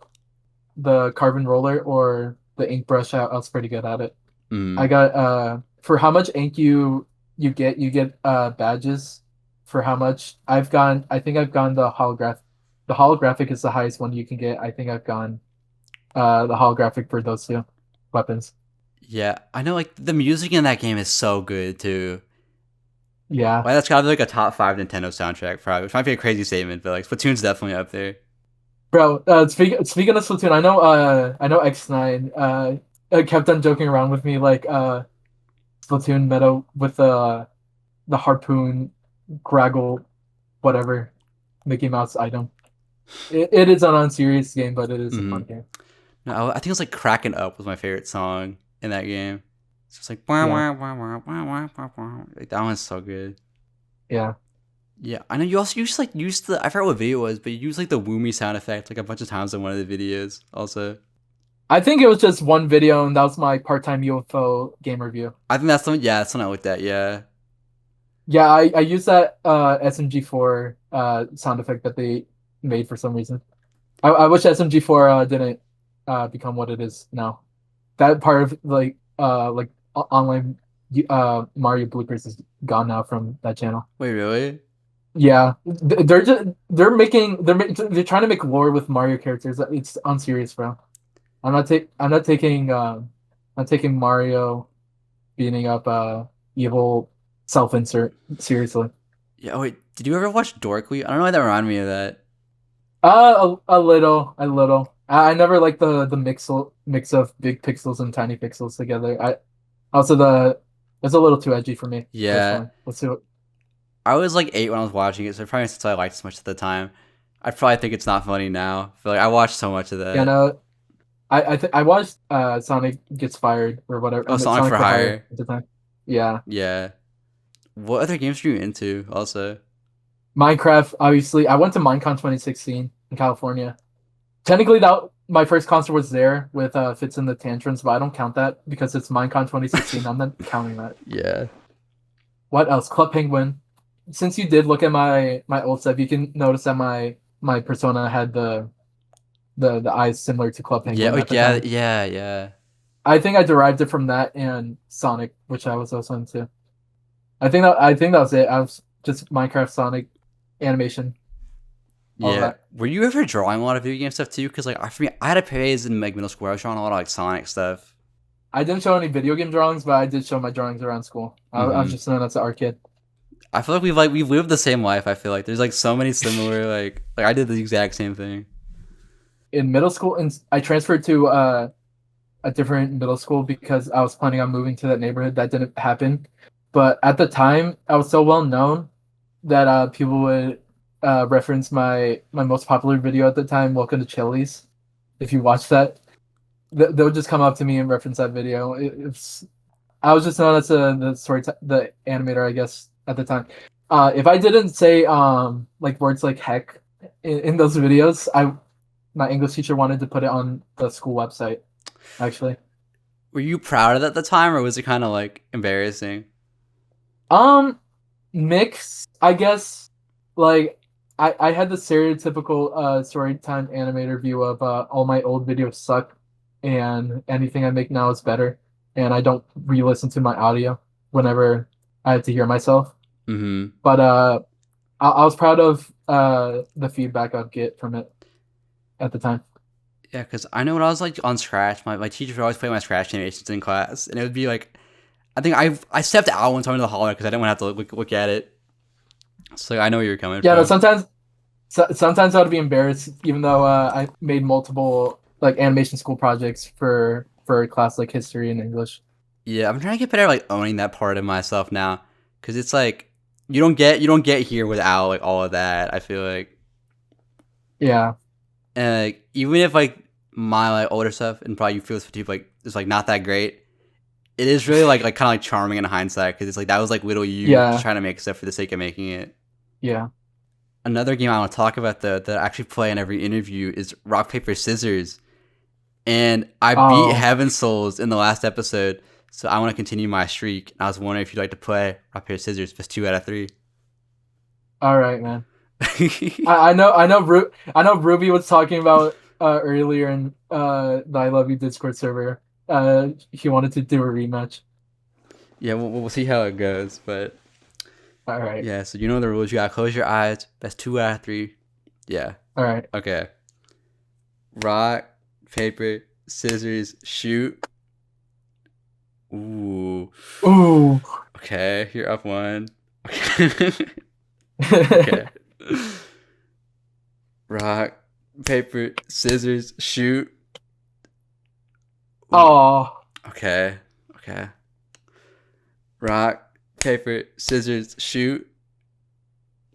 B: carbon roller or the ink brush, I was pretty good at it.
A: Hmm.
B: I got for how much ink you get badges for how much I think I've gone the holographic is the highest one you can get. I think I've gone the holographic for those two weapons.
A: Yeah, I know. Like the music in that game is so good too.
B: Yeah.
A: Like that's gotta be like a top five Nintendo soundtrack, probably. Which might be a crazy statement, but like Splatoon's definitely up there.
B: Bro, speaking of Splatoon, I know X9 kept on joking around with me like Splatoon meta with the harpoon graggle whatever Mickey Mouse item. It is an unserious game, but it is a
A: Hmm.
B: fun game.
A: No, I think it's like "Cracking Up" was my favorite song in that game. It's just like wah,
B: Yeah.
A: wah, wah, wah, wah, wah, wah, wah. Like that one's so good.
B: Yeah.
A: Yeah, I know you also used the I forgot what video it was, but you used like the Woomy sound effect like a bunch of times in one of the videos. Also,
B: I think it was just one video and that was my part-time UFO game review.
A: I think that's the one. Yeah, that's the one I looked at. Yeah.
B: Yeah, I used that SMG4 sound effect that they made for some reason. I wish SMG4 didn't become what it is now. That part of like online Mario bloopers is gone now from that channel.
A: Wait, really?
B: Yeah, they're just they're trying to make lore with Mario characters. It's unserious, bro. I'm not taking Mario beating up evil self-insert seriously.
A: Yeah. Oh, wait, did you ever watch Dorkly? I don't know why that reminded me of that.
B: A little. I never like the mix of big pixels and tiny pixels together. I also it's a little too edgy for me
A: Yeah,
B: personally. Let's see what.
A: I was like 8 when I was watching it, so probably since I liked it so much at the time, I probably think it's not funny now. I feel like I watched so much of
B: Yeah,
A: that.
B: no, I watched Sonic Gets Fired or whatever.
A: Oh, Sonic
B: Sonic
A: for
B: for Hire
A: Hire.
B: at the time. Yeah,
A: Yeah. What other games are you into? Also.
B: Minecraft. Obviously, I went to Minecon 2016 in California. Technically, that my first concert was there with Fits in the Tantrums, but I don't count that because it's Minecon 2016. I'm not counting that.
A: Yeah.
B: What else? Club Penguin. since you did look at my old stuff, you can notice that my persona had the eyes similar to Club
A: Yeah,
B: Penguin
A: like
B: at the
A: yeah,
B: time.
A: yeah, yeah.
B: I think I derived it from that and Sonic, which I was also into. I think that was it. I was just Minecraft, Sonic, animation, all
A: Yeah.
B: that.
A: Were you ever drawing a lot of video game stuff too? Because like for me, I had a phase in like middle school where I was drawing a lot of like Sonic stuff.
B: I didn't show any video game drawings, but I did show my drawings around school. I was
A: Hmm.
B: just known as an art kid.
A: I feel like we've lived the same life. I feel like there's like so many similar like I did the exact same thing.
B: In middle school, and I transferred to a different middle school because I was planning on moving to that neighborhood. That didn't happen. But at the time, I was so well known that people would reference my most popular video at the time, "Welcome to Chili's." If you watch that, they'll just come up to me and reference that video. It's I was just known as the animator, I guess, at the time. If I didn't say like words like heck in those videos, I my English teacher wanted to put it on the school website. Actually,
A: Were you proud of that at the time, or was it kind of like embarrassing?
B: um, mix, I guess. Like I had the stereotypical storytime animator view of all my old videos suck and anything I make now is better, and I don't re-listen to my audio whenever I have to hear myself.
A: Mm-hmm.
B: But I was proud of the feedback I'd get from it at the time.
A: Yeah, because I know when I was like on Scratch, my teacher would always play my Scratch animations in class, and it would be like, I think I stepped out one time into the hallway because I didn't want to have to look at it. So I know where you're coming
B: Yeah, no,
A: from.
B: sometimes I'd be embarrassed, even though I made multiple like animation school projects for a class like history and English.
A: Yeah, I'm trying to get better at like owning that part of myself now, because it's like you don't get here without like all of that. I feel like,
B: Yeah,
A: and like, even if like my like older stuff and probably you feel this for people like it's like not that great. It is really like kind of like charming in hindsight because it's like that was like little you just
B: yeah,
A: trying to make stuff for the sake of making it.
B: yeah.
A: Another game I want to talk about though that I actually play in every interview is Rock Paper Scissors, and I beat
B: Oh,
A: Heaven Souls in the last episode, so I want to continue my streak. And I was wondering if you'd like to play Rock Paper Scissors, if it's 2 out of 3.
B: all right, man. I know Ruby was talking about earlier in the I Love You Discord server. He wanted to do a rematch.
A: Yeah, we'll see how it goes, but
B: All right,
A: yeah. So you know the rules. You gotta close your eyes. That's 2 out of 3. Yeah.
B: all right.
A: Okay. Rock, paper, scissors, shoot. Ooh.
B: Ooh.
A: Okay, you're up one. Okay. Okay. Rock, paper, scissors, shoot. Ooh.
B: Oh.
A: Okay. Okay. Rock, paper, scissors, shoot.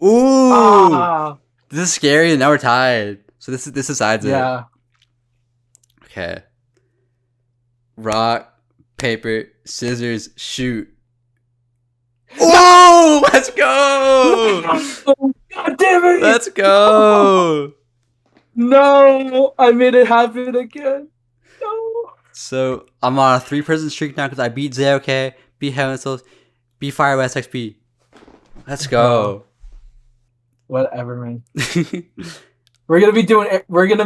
A: Ooh.
B: Ah.
A: This is scary, and now we're tied. So this decides it.
B: Yeah.
A: Okay. Rock, paper, scissors, shoot. Oh, let's go!
B: God damn it!
A: Let's go!
B: No, I made it happen again. No.
A: So I'm on a 3-person streak now because I beat ZOK, beat Heaven Souls, beat FIREOSXP. Let's go.
B: Whatever, man. We're gonna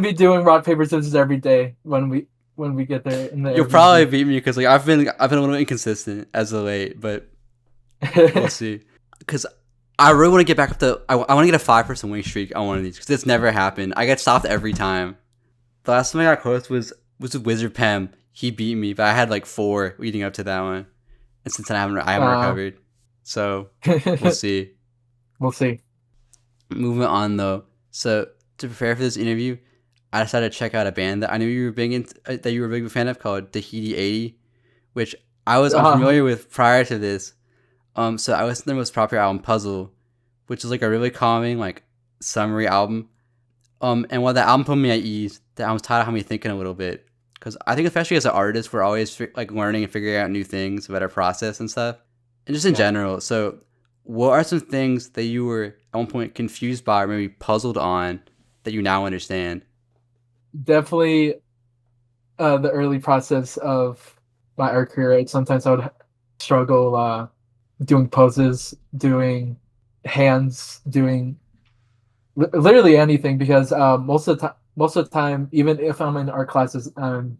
B: be doing rock paper scissors every day when we get there in the
A: You'll probably beat me because like I've been a little inconsistent as of late, but we'll see. Because I really want to get back up to I want to get a 5-person win streak on one of these because it's never happened. I get stopped every time. The last time I got close was with Wizard Pem. He beat me, but I had like 4 leading up to that one, and since then I haven't recovered. So we'll see.
B: We'll see.
A: Moving on though. So to prepare for this interview, I decided to check out a band that I knew you were that you were a big fan of called Tahiti 80, which I was unfamiliar with prior to this. So I listened to their most popular album, Puzzle, which is like a really calming, like summery album. And while the album put me at ease, the album's title had me thinking a little bit. Because I think especially as an artist, we're always like learning and figuring out new things about our process and stuff. And just in general. So what are some things that you were at one point confused by or maybe puzzled on that you now understand?
B: Definitely the early process of my art career. Sometimes I would struggle doing poses, doing hands doing literally anything because most of the time, even if I'm in art classes, I'm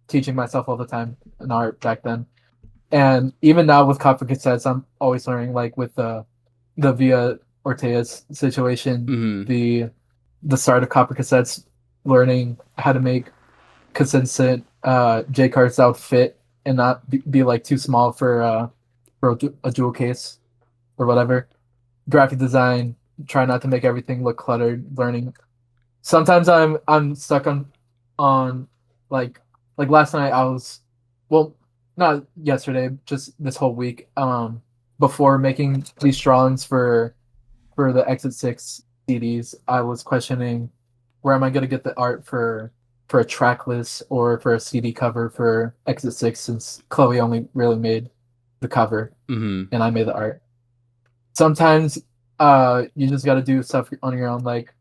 B: teaching myself all the time in art back then. And even now with Copper Cassettes, I'm always learning. Like with the Via Orteus situation,
A: Mm-hmm.
B: the start of Copper Cassettes, learning how to make consistent J cards that would fit and not be like too small for a jewel case or whatever. Graphic design, try not to make everything look cluttered. Learning. Sometimes I'm stuck on like last night I was well not yesterday just this whole week before making these drawings for the Exit 6 CDs. I was questioning where am I going to get the art for a track list or for a CD cover for Exit 6 since Chloe only really made the cover
A: Mm-hmm.
B: and I made the art. Sometimes you just got to do stuff on your own. Like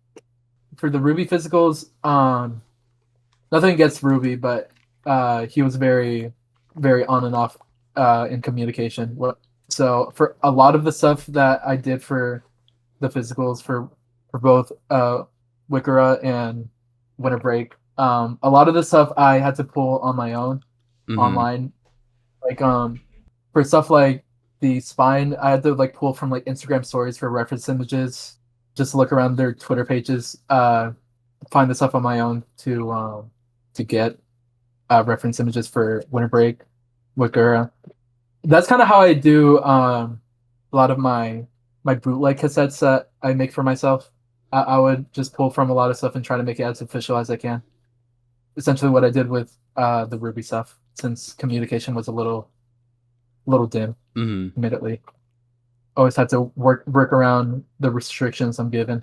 B: for the Ruby physicals, nothing against Ruby, but he was very on and off in communication. So for a lot of the stuff that I did for the physicals for both Wikira and Winter Break, a lot of the stuff I had to pull on my own
A: Mm-hmm.
B: online. Like for stuff like the spine, I had to like pull from like Instagram stories for reference images, just look around their Twitter pages, find the stuff on my own to get reference images for Winter Break, Wikira. That's kind of how I do a lot of my bootleg cassettes that I make for myself. I would just pull from a lot of stuff and try to make it as official as I can. Essentially, what I did with the Ruby stuff, since communication was a little dim,
A: Mm-hmm.
B: admittedly. Always had to work around the restrictions I'm given.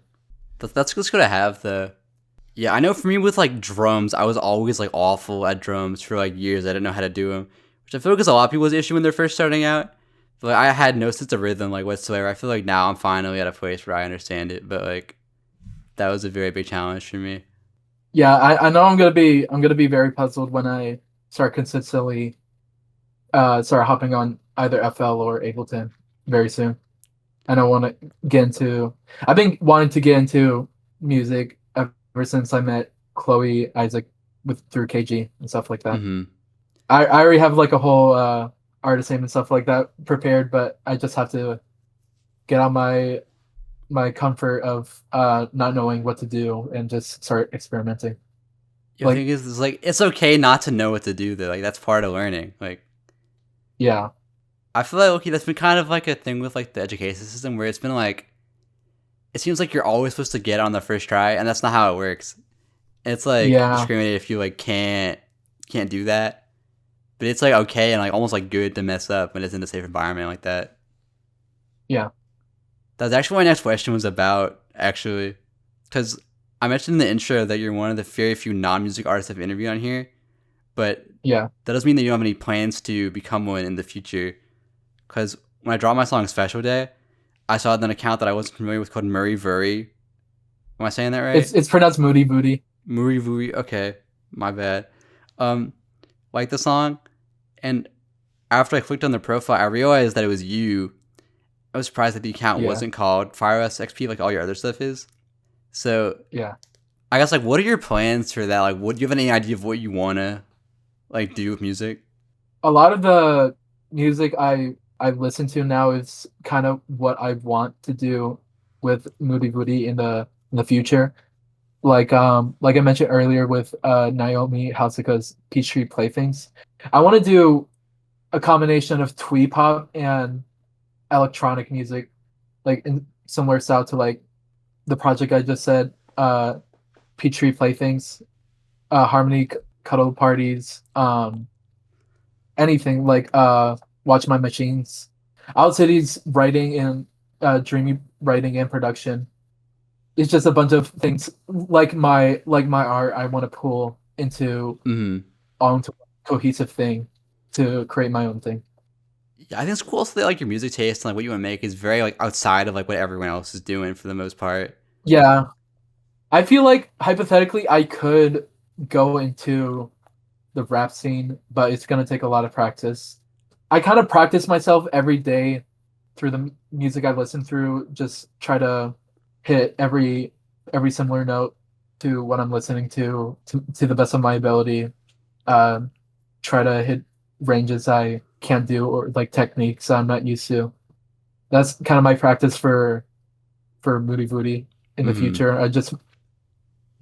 A: That's just good to have the. Yeah, I know for me with like drums, I was always like awful at drums for like years. I didn't know how to do them, which I feel like is a lot of people's issue when they're first starting out. But like, I had no sense of rhythm like whatsoever. I feel like now I'm finally at a place where I understand it, but like that was a very big challenge for me.
B: Yeah, I know I'm gonna be very puzzled when I start consistently start hopping on either FL or Ableton very soon. And I want to get into. I've been wanting to get into music ever since I met Chloe Isaac with through KG and stuff like that.
A: Mm-hmm.
B: I already have like a whole artist name and stuff like that prepared, but I just have to get on my comfort of not knowing what to do and just start experimenting.
A: The
B: Like
A: thing is like it's okay not to know what to do though. Like that's part of learning. Like
B: yeah,
A: I feel like okay, that's been kind of like a thing with like the education system where it's been like it seems like you're always supposed to get on the first try, and that's not how it works. It's like
B: yeah,
A: discriminated if you like can't do that. But it's like okay and like almost like good to mess up when it's in a safe environment like that.
B: yeah,
A: That's actually what my next question was about, actually. Because I mentioned in the intro that you're one of the very few non music artists I've interviewed on here, but
B: yeah.
A: that doesn't mean that you don't have any plans to become one in the future. Because when I dropped my song Special Day, I saw an account that I wasn't familiar with called MuriiVurii. Am I saying that right?
B: It's pronounced Moody Booty.
A: MuriiVurii. Okay, my bad. Um, like the song, and after I clicked on the profile, I realized that it was you. I was surprised that the account
B: Yeah,
A: wasn't called FIREOSXP like all your other stuff is. So
B: yeah.
A: I guess like what are your plans for that? Like what do you have any idea of what you wanna like do with music?
B: A lot of the music I listen to now is kind of what I want to do with Moody Woody in the future. Like I mentioned earlier with Naomi Houseka's Peachtree Playthings. I want to do a combination of twee pop and electronic music, like in similar style to like the project I just said, Peachtree Playthings, Harmony Cuddle Parties, anything like Watch My Machines. Owl City's writing and dreamy writing and production. It's just a bunch of things like my art I want to pull into
A: Mm-hmm.
B: onto a cohesive thing to create my own thing.
A: Yeah, I think it's cool that like your music taste and like what you want to make is very like outside of like what everyone else is doing for the most part.
B: Yeah. I feel like hypothetically I could go into the rap scene, but it's gonna take a lot of practice. I kind of practice myself every day through the music I listen through, just try to hit every similar note to what I'm listening to the best of my ability. Uh, Try to hit ranges I can't do or like techniques I'm not used to. That's kind of my practice for MuriiVurii in the
A: Mm-hmm.
B: future. I just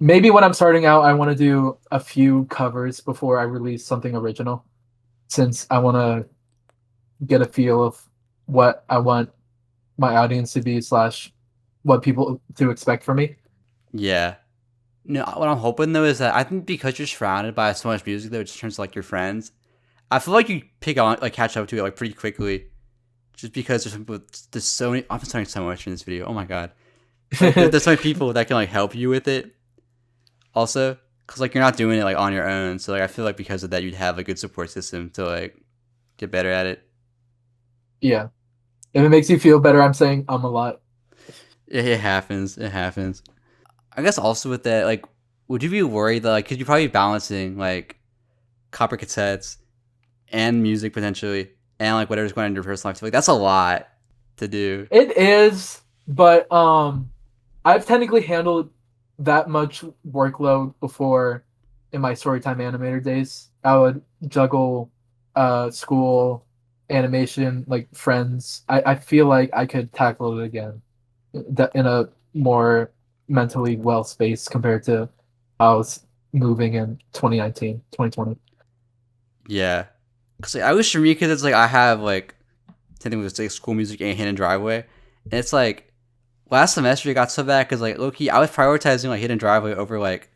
B: maybe when I'm starting out, I want to do a few covers before I release something original, since I want to get a feel of what I want my audience to be slash what people to expect from me.
A: Yeah. No, what I'm hoping though is that I think because you're surrounded by so much music that it just turns to like your friends. I feel like you pick on like catch up to it like pretty quickly, just because there's so many. I'm talking so much in this video. Oh my god, like there's so many people that can like help you with it. Also, because like you're not doing it like on your own, so like I feel like because of that you'd have a good support system to like get better at it.
B: Yeah. If it makes you feel better, I'm saying I'm a lot.
A: It happens. It happens. I guess also with that, like, would you be worried that like, could you probably be balancing like copper cassettes and music potentially, and like whatever's going on in your personal life? Like that's a lot to do.
B: It is, but I've technically handled that much workload before in my storytime animator days. I would juggle school, animation, like friends. I feel like I could tackle it again in a more mentally well space compared to how I was moving in 2019, 2020.
A: Yeah, because like, I wish for me because it's like I have like something with like school music and hidden driveway, and it's like last semester it got so bad because like low key I was prioritizing like hidden driveway over like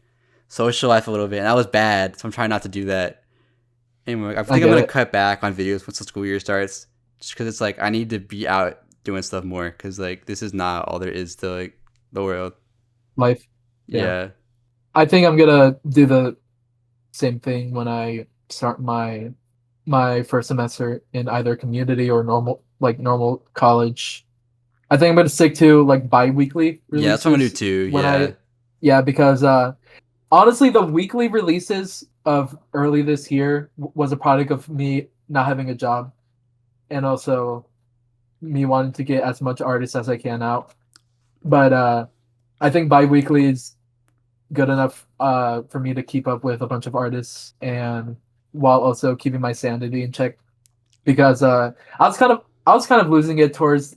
A: social life a little bit, and that was bad. So I'm trying not to do that anyway. I
B: I
A: think I'm
B: get
A: gonna
B: it.
A: cut back on videos once the school year starts, just because it's like I need to be out doing stuff more because like this is not all there is to like the world.
B: Life. Yeah.
A: Yeah.
B: I think I'm gonna do the same thing when I start my first semester in either community or normal college. I think I'm gonna stick to like bi-weekly
A: Yeah, that's what I'm gonna do
B: releases
A: too.
B: when
A: Yeah.
B: I yeah, because honestly the weekly releases of early this year was a product of me not having a job and also me wanting to get as much artists as I can out. But I think bi-weekly is good enough for me to keep up with a bunch of artists and while also keeping my sanity in check because I was kind of losing it towards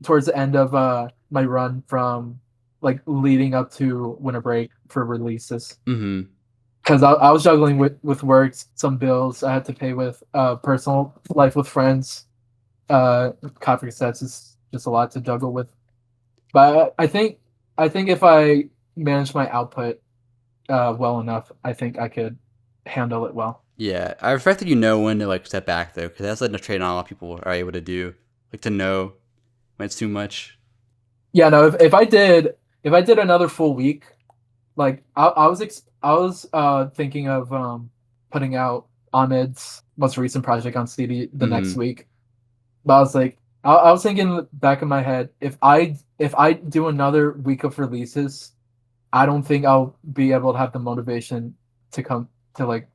B: the end of my run from like leading up to winter break for releases
A: Mm-hmm.
B: because I was juggling with work, some bills I had to pay with personal life with friends. Copper sets is just a lot to juggle with, but I think if I manage my output well enough, I think I could handle it well.
A: Yeah, I respect that you know when to like step back though, because that's like a trait not a lot of people are able to do, like to know when it's too much.
B: Yeah, no, if I did another full week, like I was thinking of putting out Ahmed's most recent project on CD the next
A: Mm-hmm.
B: week. But I was like I was thinking in the back of my head, if I do another week of releases, I don't think I'll be able to have the motivation to come to like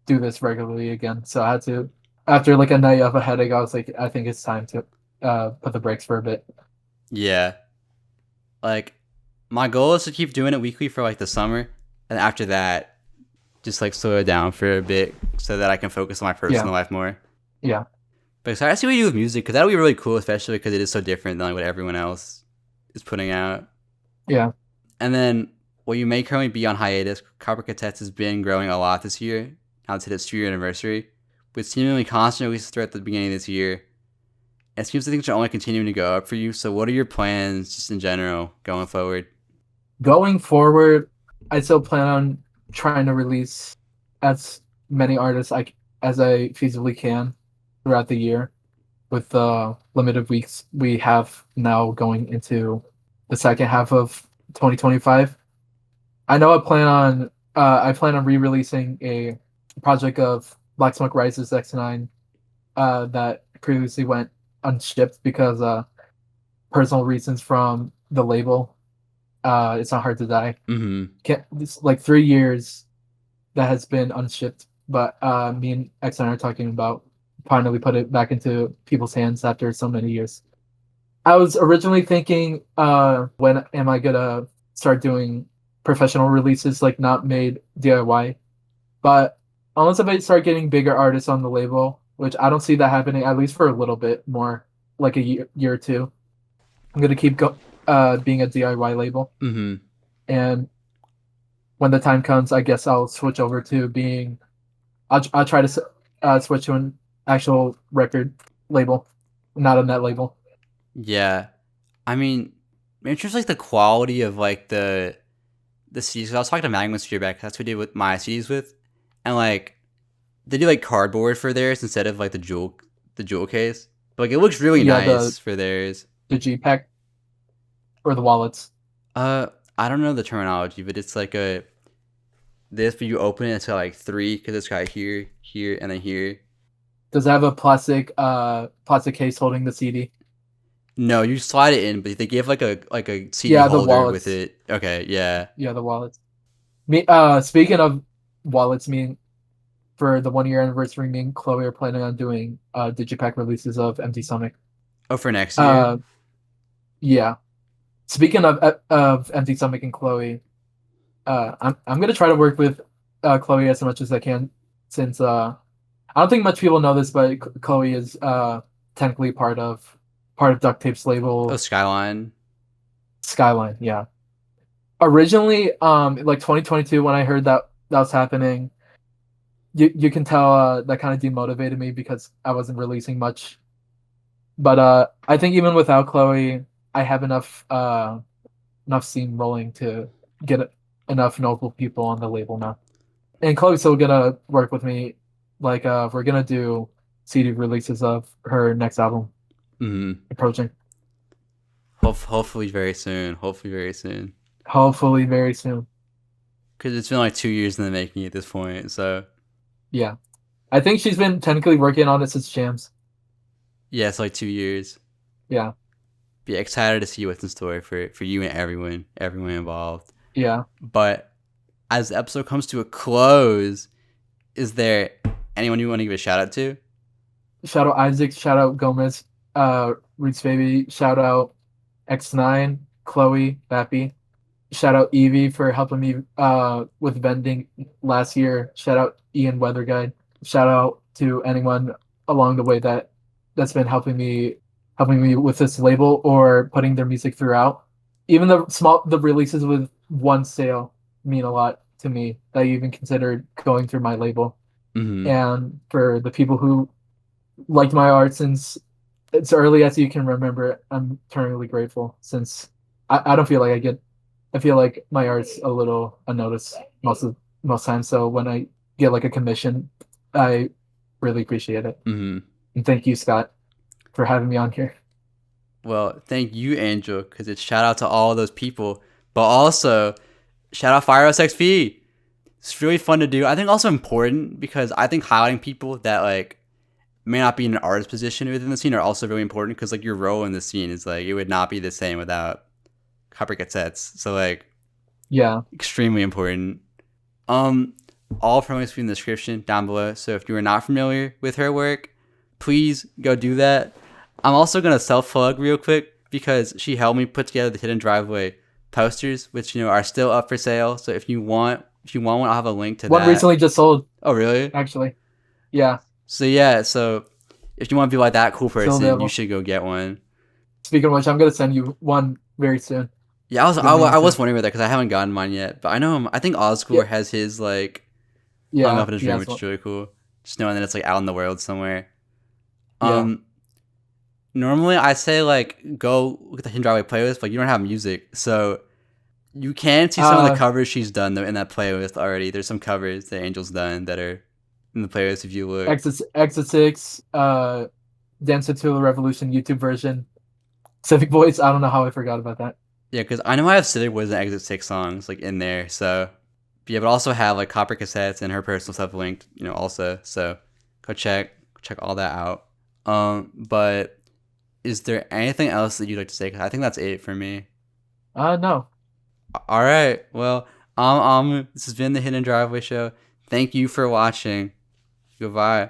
B: do this regularly again. So I had to after like a night of a headache, I was like, I think it's time to put the brakes for a bit.
A: Yeah, like my goal is to keep doing it weekly for like the summer, and after that, just like slow it down for a bit so that I can focus on my
B: Yeah,
A: personal life more.
B: yeah,
A: But excited to see what you do with music because that'll be really cool, especially because it is so different than like what everyone else is putting out.
B: yeah.
A: And then, while you may currently be on hiatus, Copper Catsettes has been growing a lot this year. Now it's hit its 2 year anniversary, with seemingly constant releases throughout the beginning of this year. It seems that things are only continuing to go up for you. So, what are your plans, just in general, going forward?
B: Going forward, I still plan on trying to release as many artists as I feasibly can throughout the year with the limited weeks we have now going into the second half of 2025. I know I plan on re-releasing a project of Black Smoke Rises X9 that previously went unshipped because personal reasons from the label. It's not hard to die.
A: Mm-hmm.
B: Can't, it's like 3 years that has been unshipped, but me and X9 are talking about finally put it back into people's hands after so many years. I was originally thinking, when am I gonna start doing professional releases, like not made DIY? But unless I start getting bigger artists on the label, which I don't see that happening at least for a little bit more, like a year or two, I'm gonna keep being a DIY label.
A: Mm-hmm.
B: And when the time comes, I guess I'll switch over to being. I'll try to switch to an actual record label, not a net label.
A: Yeah. I mean, it's just like the quality of like the CDs. 'Cause I was talking to Magnus feedback. That's what we did with my CDs with, and like they do like cardboard for theirs instead of like the jewel case. But like it looks really
B: Yeah,
A: nice for theirs.
B: the G pack or the wallets.
A: Uh, I don't know the terminology, but it's like a this, but you open it, it's got like three because it's got here, here, and then here.
B: Does it have a plastic case holding the CD?
A: No, you slide it in, but they give like a CD
B: Yeah, the
A: holder with
B: wallets.
A: it. Okay, yeah.
B: Yeah, the wallets. Speaking of wallets, for the 1 year anniversary, me and Chloe are planning on doing digipack releases of Empty Stomach.
A: Oh, for next year.
B: Uh, yeah. Speaking of Empty Stomach and Chloe, I'm gonna try to work with Chloe as much as I can, since I don't think much people know this, but Chloe is technically part of Duct Tape's
A: Oh,
B: label
A: Skyline.
B: Skyline. Yeah. Originally, like 2022, when I heard that was happening, you can tell that kind of demotivated me because I wasn't releasing much. But I think even without Chloe, I have enough steam rolling to get enough notable people on the label now. And Chloe's still gonna work with me. Like we're gonna do CD releases of her next album
A: Mm-hmm.
B: approaching.
A: Hopefully very soon. Hopefully very soon.
B: Hopefully very soon.
A: Because it's been like 2 years in the making at this point. So
B: Yeah. I think she's been technically working on it since Jams.
A: yeah, it's like 2 years.
B: Yeah.
A: Be excited to see what's in store for you and everyone involved.
B: Yeah.
A: But as the episode comes to a close, is there anyone you want to give a shout out to?
B: Shout out Isaac, shout out Gomez, Roots Baby, shout out X9, Chloe, Bappy. Shout out Evie for helping me with vending last year. Shout out Ian Weather Guide. Shout out to anyone along the way that's been helping me with this label or putting their music throughout. Even the releases with one sale mean a lot to me, that you even considered going through my label.
A: Mm-hmm.
B: And for the people who liked my art since it's early as you can remember, I'm eternally grateful, since I don't feel like I feel like my art's a little unnoticed most times. So when I get like a commission, I really appreciate it.
A: Mm-hmm.
B: And thank you, Scott, for having me on here.
A: Well, thank you, Angel, because it's shout out to all those people, but also shout out FIREOSXP. It's really fun to do. I think also important because I think highlighting people that like may not be in an artist position within the scene are also really important, because like your role in the scene is like it would not be the same without Copper Catsettes. So like
B: Yeah.
A: extremely important. All from links will be in the description down below. So if you are not familiar with her work, please go do that. I'm also gonna self-plug real quick because she helped me put together the Hidden Driveway posters, which are still up for sale. So if you want one, I'll have a link to
B: One
A: that.
B: recently just sold,
A: Oh really?
B: actually. Yeah.
A: So yeah, so if you want to be like that cool
B: Still
A: person,
B: available.
A: you should go get one.
B: Speaking of which, I'm gonna send you one very soon.
A: Yeah,
B: Good
A: I
B: news,
A: was
B: too.
A: wondering about that because I haven't gotten mine yet. But I know I think Oscore
B: Yeah.
A: has his like hung
B: Yeah.
A: up in his
B: he
A: room,
B: has
A: which is
B: one.
A: really cool. Just knowing that it's like out in the world somewhere.
B: Yeah.
A: Normally I say like go look at the Hidden Driveway playlist, but you don't have music, so you can see some of the covers she's done though in that playlist already. There's some covers that Angel's done that are in the playlist if you look.
B: Exit 6, Dance to the Revolution YouTube version. Civic Voice, I don't know how I forgot about that.
A: Yeah, because I know I have Civic Boys and Exit 6 songs like in there, so yeah, but also have like Copper Cassettes and her personal stuff linked, also. So go check all that out. But is there anything else that you'd like to say? 'Cause I think that's it for me.
B: No.
A: All right. Well, this has been the Hidden Driveway Show. Thank you for watching. Goodbye.